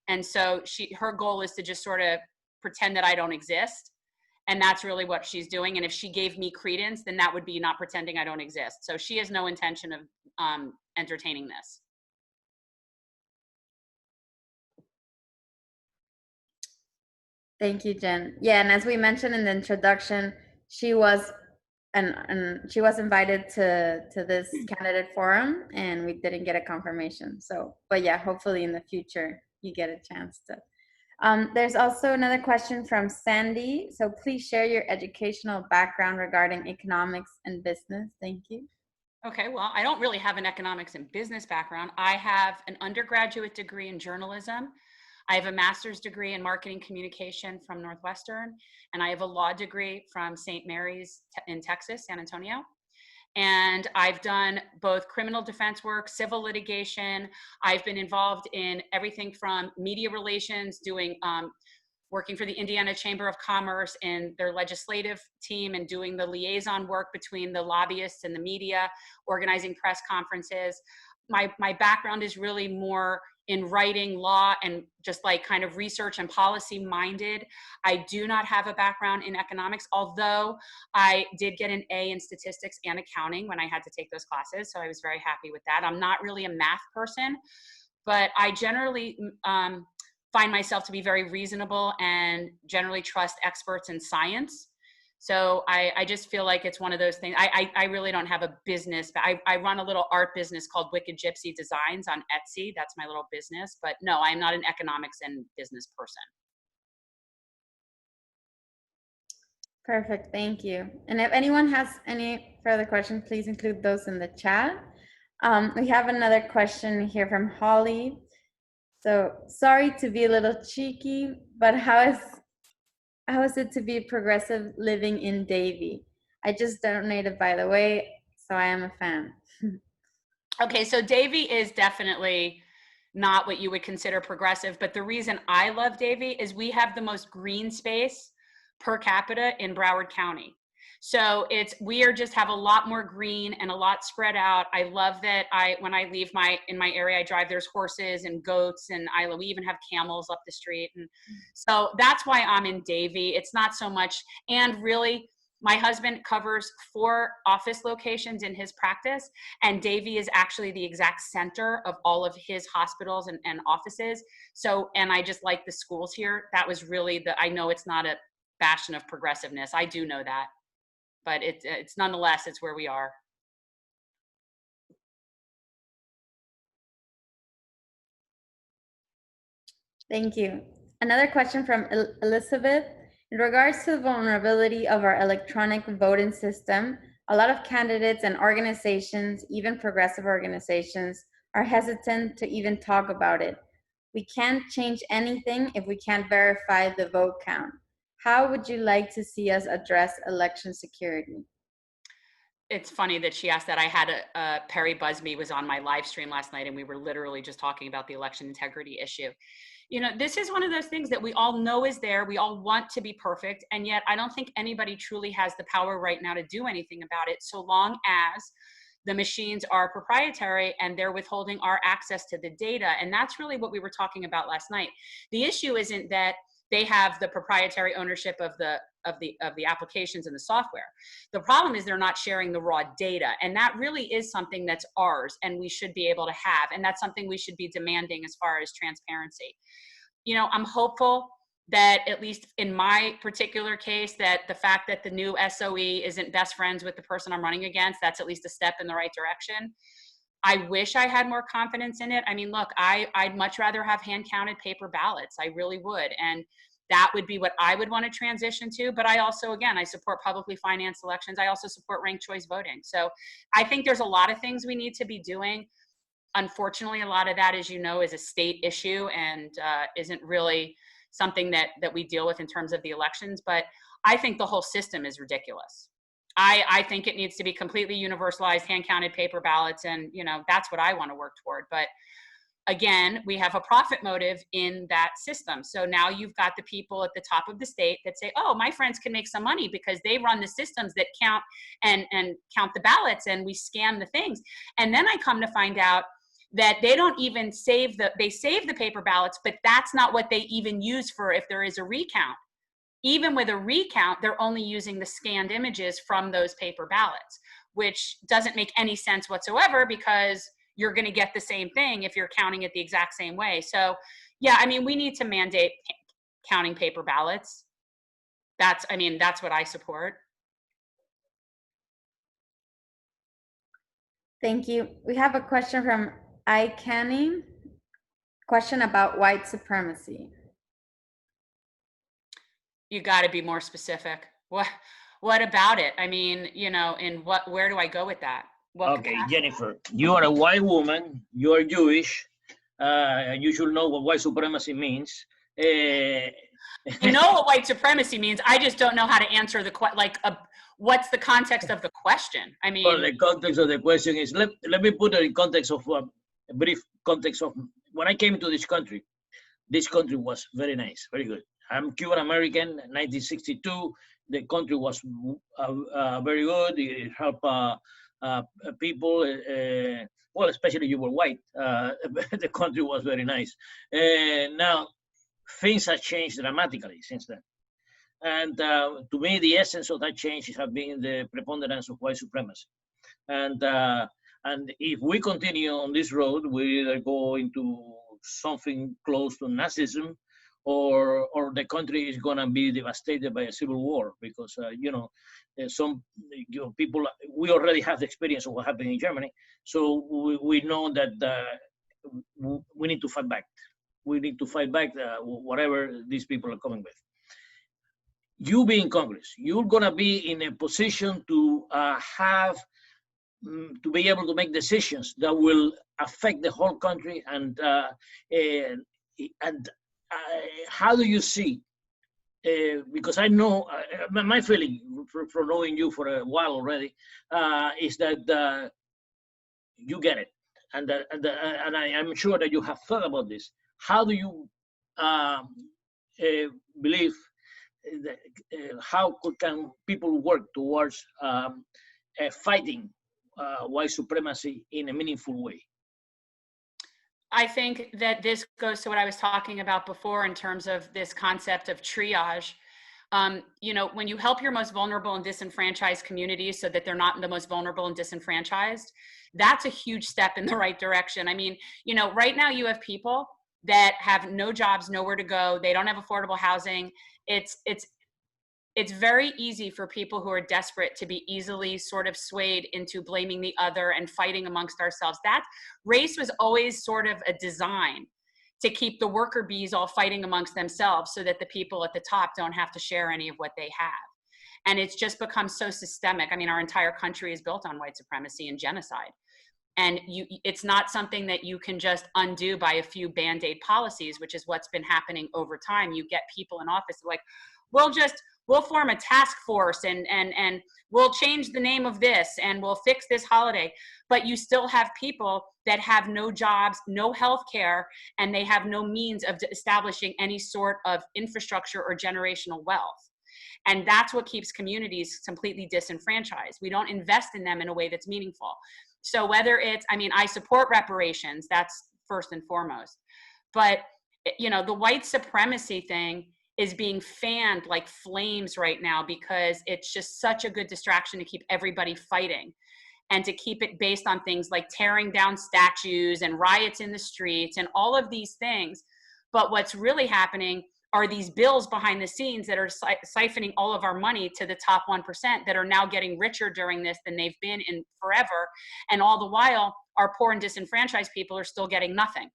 And so her goal is to just sort of pretend that I don't exist. And that's really what she's doing. And if she gave me credence, then that would be not pretending I don't exist. So she has no intention of entertaining this. Thank you, Jen. Yeah, and as we mentioned in the introduction, she was and she was invited to this candidate forum, and we didn't get a confirmation. So, but yeah, hopefully in the future you get a chance to. There's also another question from Sandy. So please share your educational background regarding economics and business. Thank you. Okay, well, I don't really have an economics and business background. I have an undergraduate degree in journalism. I have a master's degree in marketing communication from Northwestern, and I have a law degree from St. Mary's in Texas, San Antonio. And I've done both criminal defense work, civil litigation. I've been involved in everything from media relations, working for the Indiana Chamber of Commerce and their legislative team, and doing the liaison work between the lobbyists and the media, organizing press conferences. My background is really more in writing, law, and just like kind of research and policy minded. I do not have a background in economics, although I did get an A in statistics and accounting when I had to take those classes. So I was very happy with that. I'm not really a math person, but I generally find myself to be very reasonable and generally trust experts in science. So I just feel like it's one of those things. I really don't have a business, but I run a little art business called Wicked Gypsy Designs on Etsy. That's my little business. But no, I'm not an economics and business person. Perfect, thank you. And if anyone has any further questions, please include those in the chat. We have another question here from Holly. So sorry to be a little cheeky, but how is it to be progressive living in Davie? I just donated, by the way, so I am a fan. Okay, so Davie is definitely not what you would consider progressive, but the reason I love Davie is we have the most green space per capita in Broward County. So we are just have a lot more green and a lot spread out. I love that when I leave in my area, I drive, there's horses and goats, and we even have camels up the street. And so that's why I'm in Davie. It's not so much, and really, my husband covers 4 office locations in his practice, and Davie is actually the exact center of all of his hospitals and offices. So, and I just like the schools here. That was really I know it's not a bastion of progressiveness. I do know that. But it's nonetheless, it's where we are. Thank you. Another question from Elizabeth. In regards to the vulnerability of our electronic voting system, a lot of candidates and organizations, even progressive organizations, are hesitant to even talk about it. We can't change anything if we can't verify the vote count. How would you like to see us address election security? It's funny that she asked that. I had Perry Busby was on my live stream last night, and we were literally just talking about the election integrity issue. You know, this is one of those things that we all know is there. We all want to be perfect, and yet I don't think anybody truly has the power right now to do anything about it, so long as the machines are proprietary and they're withholding our access to the data. And that's really what we were talking about last night. The issue isn't that they have the proprietary ownership of the applications and the software. The problem is they're not sharing the raw data, and that really is something that's ours and we should be able to have, and that's something we should be demanding as far as transparency. You know, I'm hopeful that, at least in my particular case, that the fact that the new SOE isn't best friends with the person I'm running against, that's at least a step in the right direction. I wish I had more confidence in it. I mean, look, I'd much rather have hand-counted paper ballots. I really would. And that would be what I would want to transition to. But I also, again, I support publicly financed elections. I also support ranked choice voting. So I think there's a lot of things we need to be doing. Unfortunately, a lot of that, as you know, is a state issue and isn't really something that we deal with in terms of the elections. But I think the whole system is ridiculous. I think it needs to be completely universalized, hand-counted paper ballots, and you know, that's what I want to work toward. But again, we have a profit motive in that system. So now you've got the people at the top of the state that say, oh, my friends can make some money because they run the systems that count and count the ballots, and we scan the things. And then I come to find out that they don't even save they save the paper ballots, but that's not what they even use for if there is a recount. Even with a recount, they're only using the scanned images from those paper ballots, which doesn't make any sense whatsoever, because you're going to get the same thing if you're counting it the exact same way. So yeah, I mean, we need to mandate counting paper ballots. That's what I support. Thank you. We have a question from I. Canning. Question about white supremacy. You got to be more specific. What about it? I mean, you know, where do I go with that? Okay, Jennifer, you are a white woman, you are Jewish, you should know what white supremacy means. I know what white supremacy means. I just don't know how to answer the what's the context of the question? I mean, well, the context of the question is, let me put it in context of a brief context of when I came to this country. This country was very nice, very good. I'm Cuban American, 1962. The country was very good. It helped people, well, especially you were white. The country was very nice. Now, things have changed dramatically since then. And to me, the essence of that change has been the preponderance of white supremacy. And if we continue on this road, we either go into something close to Nazism, or the country is going to be devastated by a civil war, because some people, we already have the experience of what happened in Germany, so we know that we need to fight back. We need to fight back whatever these people are coming with. You being Congress, you're going to be in a position to to be able to make decisions that will affect the whole country, and how do you see? Because I know my feeling from knowing you for a while already is that you get it, and I'm sure that you have thought about this. How do you believe how can people work towards fighting white supremacy in a meaningful way? I think that this goes to what I was talking about before in terms of this concept of triage. You know, when you help your most vulnerable and disenfranchised communities so that they're not the most vulnerable and disenfranchised, that's a huge step in the right direction. I mean, you know, right now you have people that have no jobs, nowhere to go. They don't have affordable housing. It's very easy for people who are desperate to be easily sort of swayed into blaming the other and fighting amongst ourselves. That race was always sort of a design to keep the worker bees all fighting amongst themselves so that the people at the top don't have to share any of what they have. And it's just become so systemic. I mean, our entire country is built on white supremacy and genocide. And it's not something that you can just undo by a few Band-Aid policies, which is what's been happening over time. You get people in office like, we'll form a task force and we'll change the name of this and we'll fix this holiday. But you still have people that have no jobs, no health care, and they have no means of establishing any sort of infrastructure or generational wealth. And that's what keeps communities completely disenfranchised. We don't invest in them in a way that's meaningful. So whether it's, I mean, I support reparations, that's first and foremost. But, you know, the white supremacy thing is being fanned like flames right now because it's just such a good distraction to keep everybody fighting and to keep it based on things like tearing down statues and riots in the streets and all of these things. But what's really happening are these bills behind the scenes that are siphoning all of our money to the top 1% that are now getting richer during this than they've been in forever. And all the while, our poor and disenfranchised people are still getting nothing.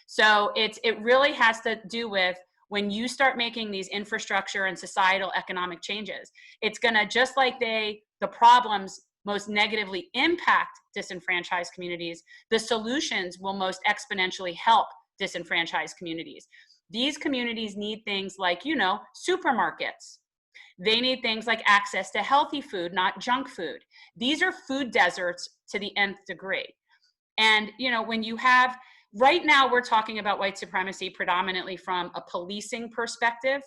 So it really has to do with when you start making these infrastructure and societal economic changes, it's gonna, just like the problems most negatively impact disenfranchised communities, the solutions will most exponentially help disenfranchised communities. These communities need things like, you know, supermarkets. They need things like access to healthy food, not junk food. These are food deserts to the nth degree. And, you know, when you have, right now we're talking about white supremacy predominantly from a policing perspective,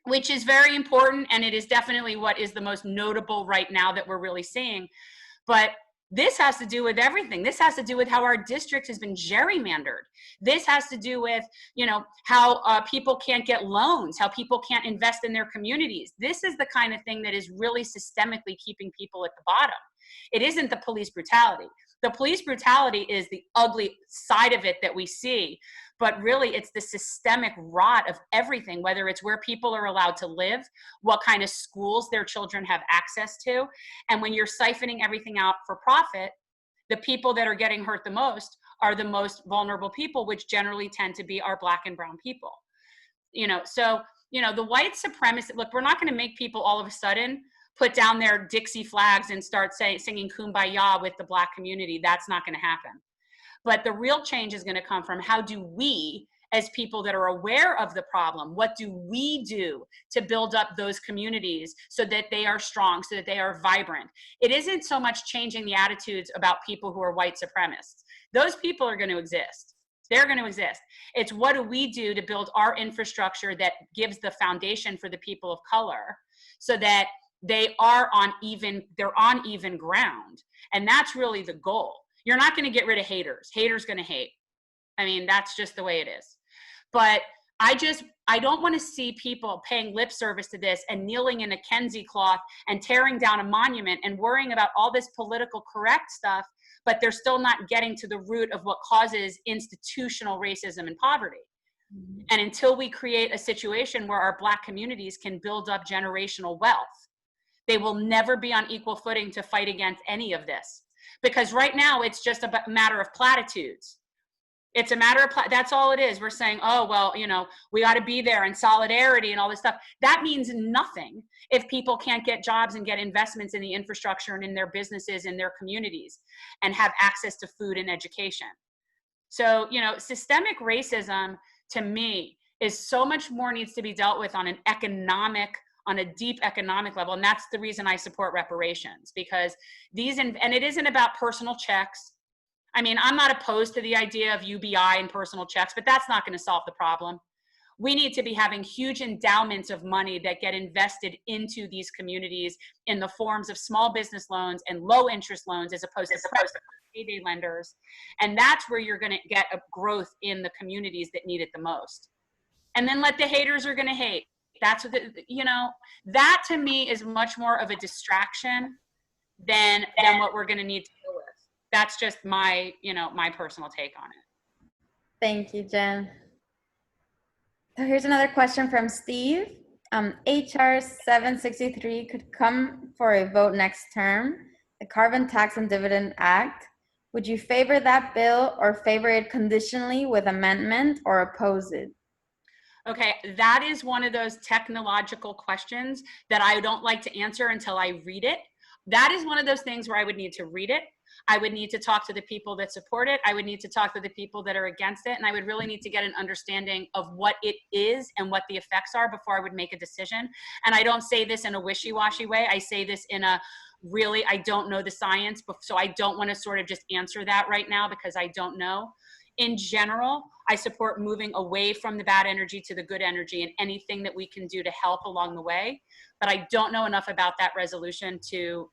which is very important. And it is definitely what is the most notable right now that we're really seeing. But this has to do with everything. This has to do with how our district has been gerrymandered. This has to do with, you know, how people can't get loans, how people can't invest in their communities. This is the kind of thing that is really systemically keeping people at the bottom. It isn't the police brutality. The police brutality is the ugly side of it that we see, but really it's the systemic rot of everything, whether it's where people are allowed to live, what kind of schools their children have access to. And when you're siphoning everything out for profit, the people that are getting hurt the most are the most vulnerable people, which generally tend to be our Black and brown people. You know, so, you know, the white supremacy, look, we're not going to make people all of a sudden put down their Dixie flags and start singing Kumbaya with the Black community. That's not going to happen. But the real change is going to come from how do we, as people that are aware of the problem, what do we do to build up those communities so that they are strong, so that they are vibrant? It isn't so much changing the attitudes about people who are white supremacists. Those people are going to exist. They're going to exist. It's what do we do to build our infrastructure that gives the foundation for the people of color so that they're on even ground. And that's really the goal. You're not going to get rid of haters. Haters going to hate. I mean, that's just the way it is. But I don't want to see people paying lip service to this and kneeling in a Kenzie cloth and tearing down a monument and worrying about all this political correct stuff, but they're still not getting to the root of what causes institutional racism and poverty. Mm-hmm. And until we create a situation where our Black communities can build up generational wealth, they will never be on equal footing to fight against any of this. Because right now it's just a matter of platitudes. It's a matter of, that's all it is. We're saying, oh, well, you know, we ought to be there in solidarity and all this stuff. That means nothing if people can't get jobs and get investments in the infrastructure and in their businesses and their communities and have access to food and education. So, you know, systemic racism to me is so much more needs to be dealt with on a deep economic level. And that's the reason I support reparations, because and it isn't about personal checks. I mean, I'm not opposed to the idea of UBI and personal checks, but that's not going to solve the problem. We need to be having huge endowments of money that get invested into these communities in the forms of small business loans and low interest loans as opposed to payday lenders. And that's where you're going to get a growth in the communities that need it the most. And then let the haters are going to hate. That's what that to me is much more of a distraction than what we're going to need to deal with. That's just my, my personal take on it. Thank you, Jen. So here's another question from Steve. HR 763 could come for a vote next term, the Carbon Tax and Dividend Act. Would you favor that bill or favor it conditionally with amendment or oppose it? Okay, that is one of those technological questions that I don't like to answer until I read it. That is one of those things where I would need to read it. I would need to talk to the people that support it. I would need to talk to the people that are against it. And I would really need to get an understanding of what it is and what the effects are before I would make a decision. And I don't say this in a wishy-washy way. I say this in a really, I don't know the science, so I don't want to sort of just answer that right now because I don't know. In general, I support moving away from the bad energy to the good energy and anything that we can do to help along the way. But I don't know enough about that resolution to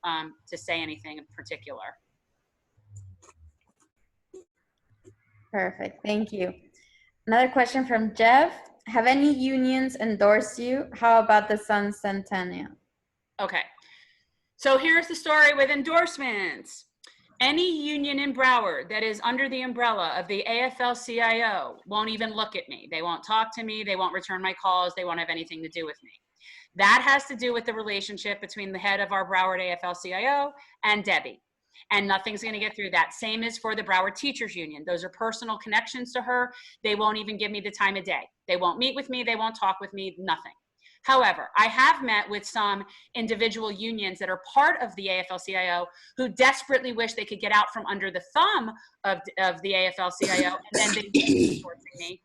say anything in particular. Perfect, thank you. Another question from Jeff. Have any unions endorsed you? How about the Sun Centennial? Okay, so here's the story with endorsements. Any union in Broward that is under the umbrella of the AFL-CIO won't even look at me. They won't talk to me. They won't return my calls. They won't have anything to do with me. That has to do with the relationship between the head of our Broward AFL-CIO and Debbie. And nothing's going to get through that. Same is for the Broward Teachers Union. Those are personal connections to her. They won't even give me the time of day. They won't meet with me. They won't talk with me, nothing. However, I have met with some individual unions that are part of the AFL-CIO who desperately wish they could get out from under the thumb of the AFL-CIO, and then they be supporting me.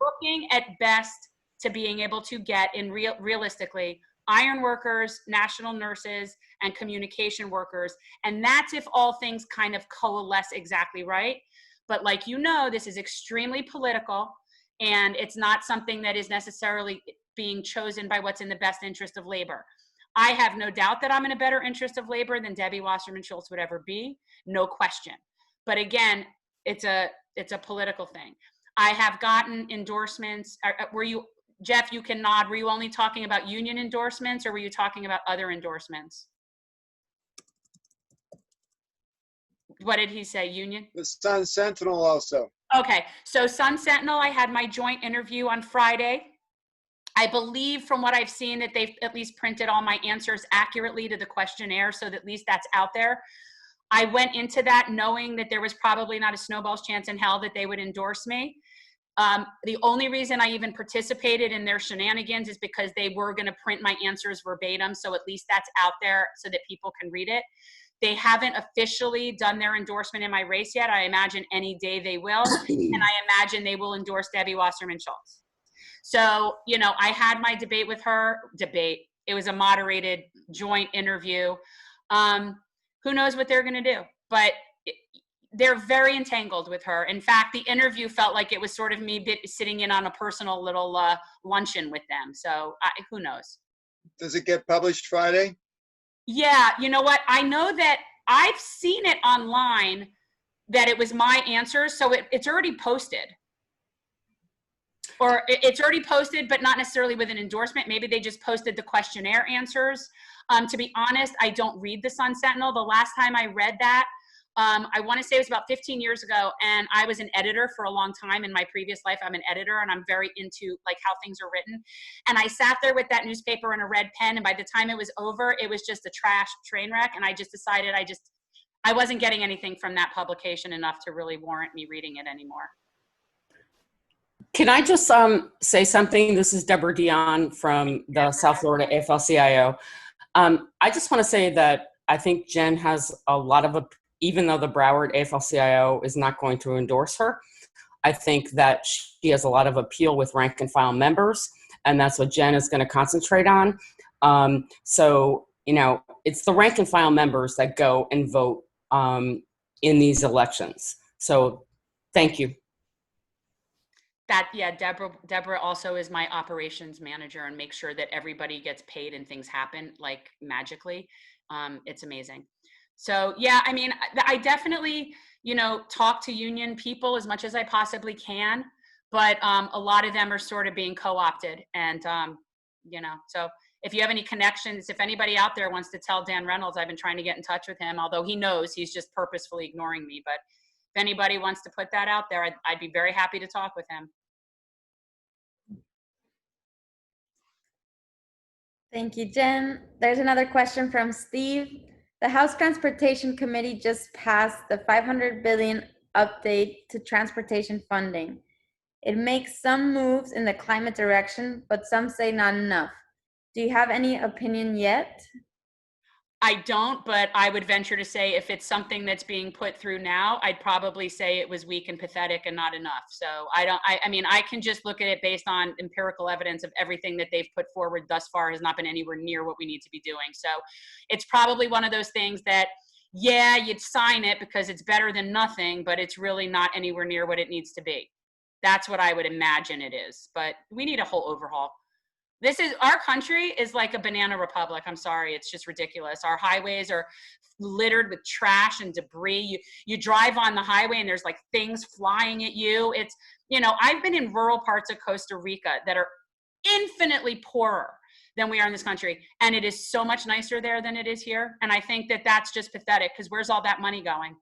Looking at best to being able to get in realistically iron workers, national nurses, and communication workers. And that's if all things kind of coalesce exactly right. But like this is extremely political, and it's not something that is necessarily being chosen by what's in the best interest of labor. I have no doubt that I'm in a better interest of labor than Debbie Wasserman Schultz would ever be, no question. But again, it's a political thing. I have gotten endorsements. Jeff, you can nod. Were you only talking about union endorsements or were you talking about other endorsements? What did he say, union? The Sun Sentinel also. Okay, so Sun Sentinel, I had my joint interview on Friday. I believe from what I've seen that they've at least printed all my answers accurately to the questionnaire, so that at least that's out there. I went into that knowing that there was probably not a snowball's chance in hell that they would endorse me. The only reason I even participated in their shenanigans is because they were going to print my answers verbatim, so at least that's out there so that people can read it. They haven't officially done their endorsement in my race yet. I imagine any day they will, and I imagine they will endorse Debbie Wasserman Schultz. So, I had my debate with her. It was a moderated joint interview. Who knows what they're going to do? But they're very entangled with her. In fact, the interview felt like it was sort of me sitting in on a personal little luncheon with them. So who knows? Does it get published Friday? Yeah, you know what? I know that I've seen it online that it was my answers. So it's already posted. Or it's already posted, but not necessarily with an endorsement. Maybe they just posted the questionnaire answers. To be honest, I don't read the Sun Sentinel. The last time I read that, I want to say it was about 15 years ago, and I was an editor for a long time. In my previous life, I'm an editor, and I'm very into like how things are written. And I sat there with that newspaper and a red pen, and by the time it was over, it was just a train wreck. And I just decided I wasn't getting anything from that publication enough to really warrant me reading it anymore. Can I just say something? This is Deborah Dion from the South Florida AFL-CIO. I just want to say that I think Jen has a lot of, even though the Broward AFL-CIO is not going to endorse her, I think that she has a lot of appeal with rank and file members, and that's what Jen is going to concentrate on. So, it's the rank and file members that go and vote in these elections. So, thank you. Yeah, Deborah also is my operations manager and makes sure that everybody gets paid and things happen like magically. It's amazing. So yeah, I mean, I definitely, talk to union people as much as I possibly can, but a lot of them are sort of being co-opted. And, so if you have any connections, if anybody out there wants to tell Dan Reynolds, I've been trying to get in touch with him, although he knows he's just purposefully ignoring me. But if anybody wants to put that out there, I'd be very happy to talk with him. Thank you, Jen. There's another question from Steve. The House Transportation Committee just passed the 500 billion update to transportation funding. It makes some moves in the climate direction, but some say not enough. Do you have any opinion yet? I don't, but I would venture to say if it's something that's being put through now, I'd probably say it was weak and pathetic and not enough. So I mean, I can just look at it based on empirical evidence of everything that they've put forward thus far has not been anywhere near what we need to be doing. So it's probably one of those things that, yeah, you'd sign it because it's better than nothing, but it's really not anywhere near what it needs to be. That's what I would imagine it is, but we need a whole overhaul. Our country is like a banana republic. I'm sorry. It's just ridiculous. Our highways are littered with trash and debris. You drive on the highway and there's like things flying at you. It's, I've been in rural parts of Costa Rica that are infinitely poorer than we are in this country. And it is so much nicer there than it is here. And I think that that's just pathetic because where's all that money going?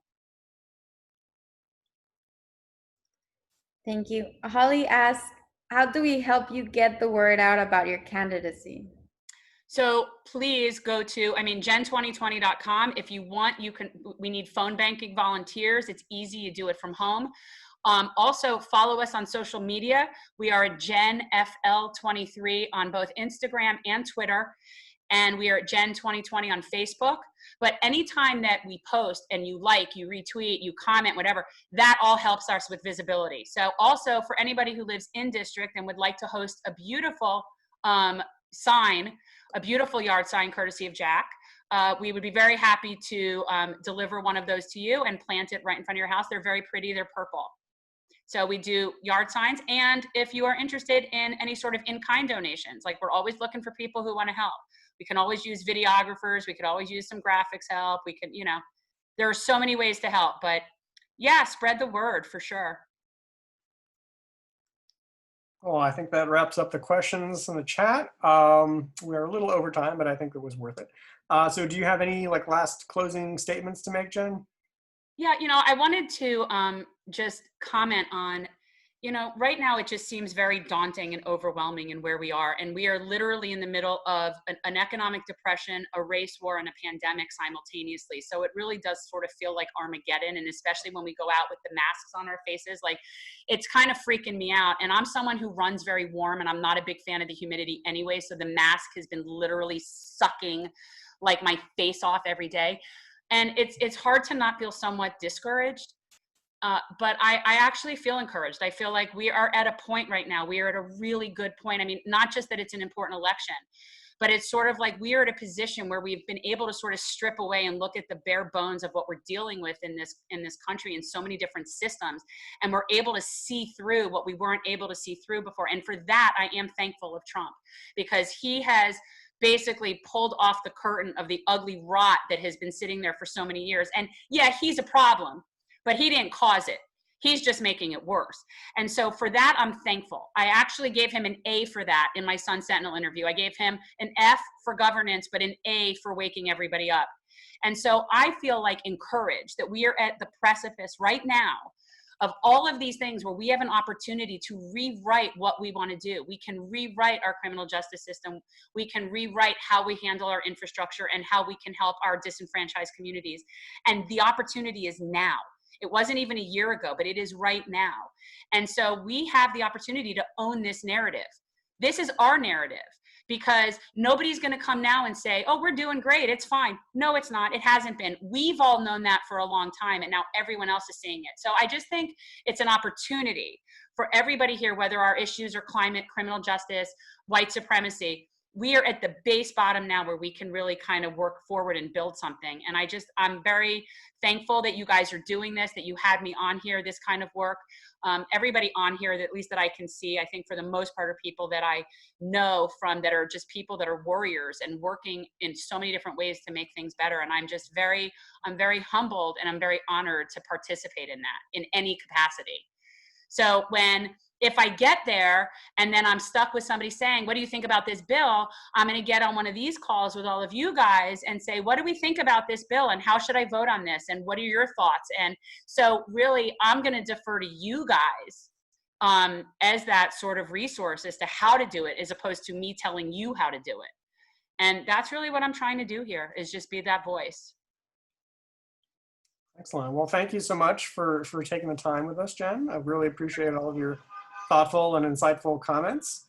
Thank you. Holly asks, how do we help you get the word out about your candidacy? So please go to, gen2020.com. If you want, we need phone banking volunteers. It's easy, you do it from home. Also follow us on social media. We are GenFL23 on both Instagram and Twitter. And we are at Gen 2020 on Facebook. But anytime that we post and you like, you retweet, you comment, whatever, that all helps us with visibility. So also for anybody who lives in district and would like to host a beautiful sign, a beautiful yard sign courtesy of Jack, we would be very happy to deliver one of those to you and plant it right in front of your house. They're very pretty, they're purple. So we do yard signs. And if you are interested in any sort of in-kind donations, like we're always looking for people who want to help. We can always use videographers. We could always use some graphics help. We can, there are so many ways to help, but yeah, spread the word for sure. Well, I think that wraps up the questions in the chat. We're a little over time, but I think it was worth it. So do you have any last closing statements to make, Jen? Yeah, I wanted to just comment on, right now it just seems very daunting and overwhelming in where we are. And we are literally in the middle of an economic depression, a race war, and a pandemic simultaneously. So it really does sort of feel like Armageddon. And especially when we go out with the masks on our faces, it's kind of freaking me out. And I'm someone who runs very warm and I'm not a big fan of the humidity anyway. So the mask has been literally sucking my face off every day. And it's hard to not feel somewhat discouraged. But I actually feel encouraged. I feel like we are at a point right now. We are at a really good point. I mean, not just that it's an important election, but it's sort of like we are at a position where we've been able to sort of strip away and look at the bare bones of what we're dealing with in this country in so many different systems. And we're able to see through what we weren't able to see through before. And for that, I am thankful of Trump, because he has basically pulled off the curtain of the ugly rot that has been sitting there for so many years. And yeah, he's a problem, but he didn't cause it. He's just making it worse. And so for that, I'm thankful. I actually gave him an A for that in my Sun Sentinel interview. I gave him an F for governance, but an A for waking everybody up. And so I feel encouraged that we are at the precipice right now of all of these things where we have an opportunity to rewrite what we want to do. We can rewrite our criminal justice system. We can rewrite how we handle our infrastructure and how we can help our disenfranchised communities. And the opportunity is now. It wasn't even a year ago, but it is right now. And so we have the opportunity to own this narrative. This is our narrative, because nobody's going to come now and say, oh, we're doing great, it's fine. No, it's not. It hasn't been. We've all known that for a long time, and now everyone else is seeing it. So I just think it's an opportunity for everybody here, whether our issues are climate, criminal justice, white supremacy. we are at the base bottom now where we can really kind of work forward and build something. And I'm very thankful that you guys are doing this, that you had me on here, this kind of work. Everybody on here, at least that I can see, I think for the most part are people that I know from, that are just people that are warriors and working in so many different ways to make things better. And I'm very humbled and I'm very honored to participate in that in any capacity. So if I get there and then I'm stuck with somebody saying, what do you think about this bill? I'm going to get on one of these calls with all of you guys and say, what do we think about this bill? And how should I vote on this? And what are your thoughts? And so really, I'm going to defer to you guys as that sort of resource as to how to do it, as opposed to me telling you how to do it. And that's really what I'm trying to do here, is just be that voice. Excellent. Well, thank you so much for taking the time with us, Jen. I really appreciate all of your thoughtful and insightful comments.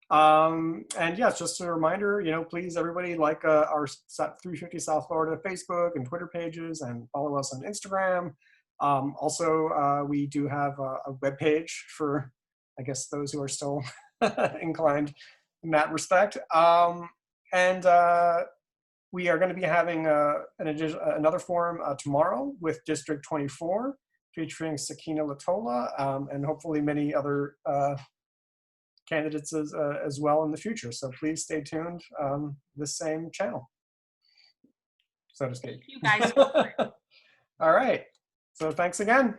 And yes, just a reminder, please everybody like our 350 South Florida Facebook and Twitter pages, and follow us on Instagram. Also, we do have a webpage for, I guess, those who are still inclined in that respect. We are going to be having another forum tomorrow with District 24, featuring Sakina Latola, and hopefully many other candidates as well in the future. So please stay tuned, this same channel, so to speak. Thank you guys so much. All right. So thanks again.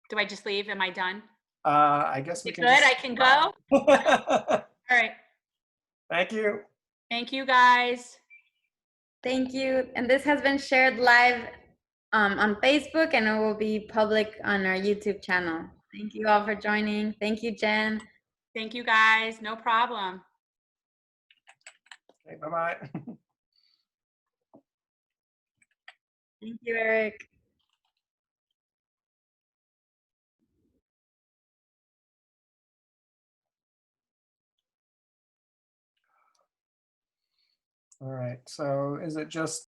Do I just leave? Am I done? I guess we You can. good? I can go? All right. Thank you. Thank you, guys. Thank you. And this has been shared live on Facebook, and it will be public on our YouTube channel. Thank you all for joining. Thank you, Jen. Thank you, guys. No problem. Okay, bye-bye. Thank you, Eric. All right. So is it just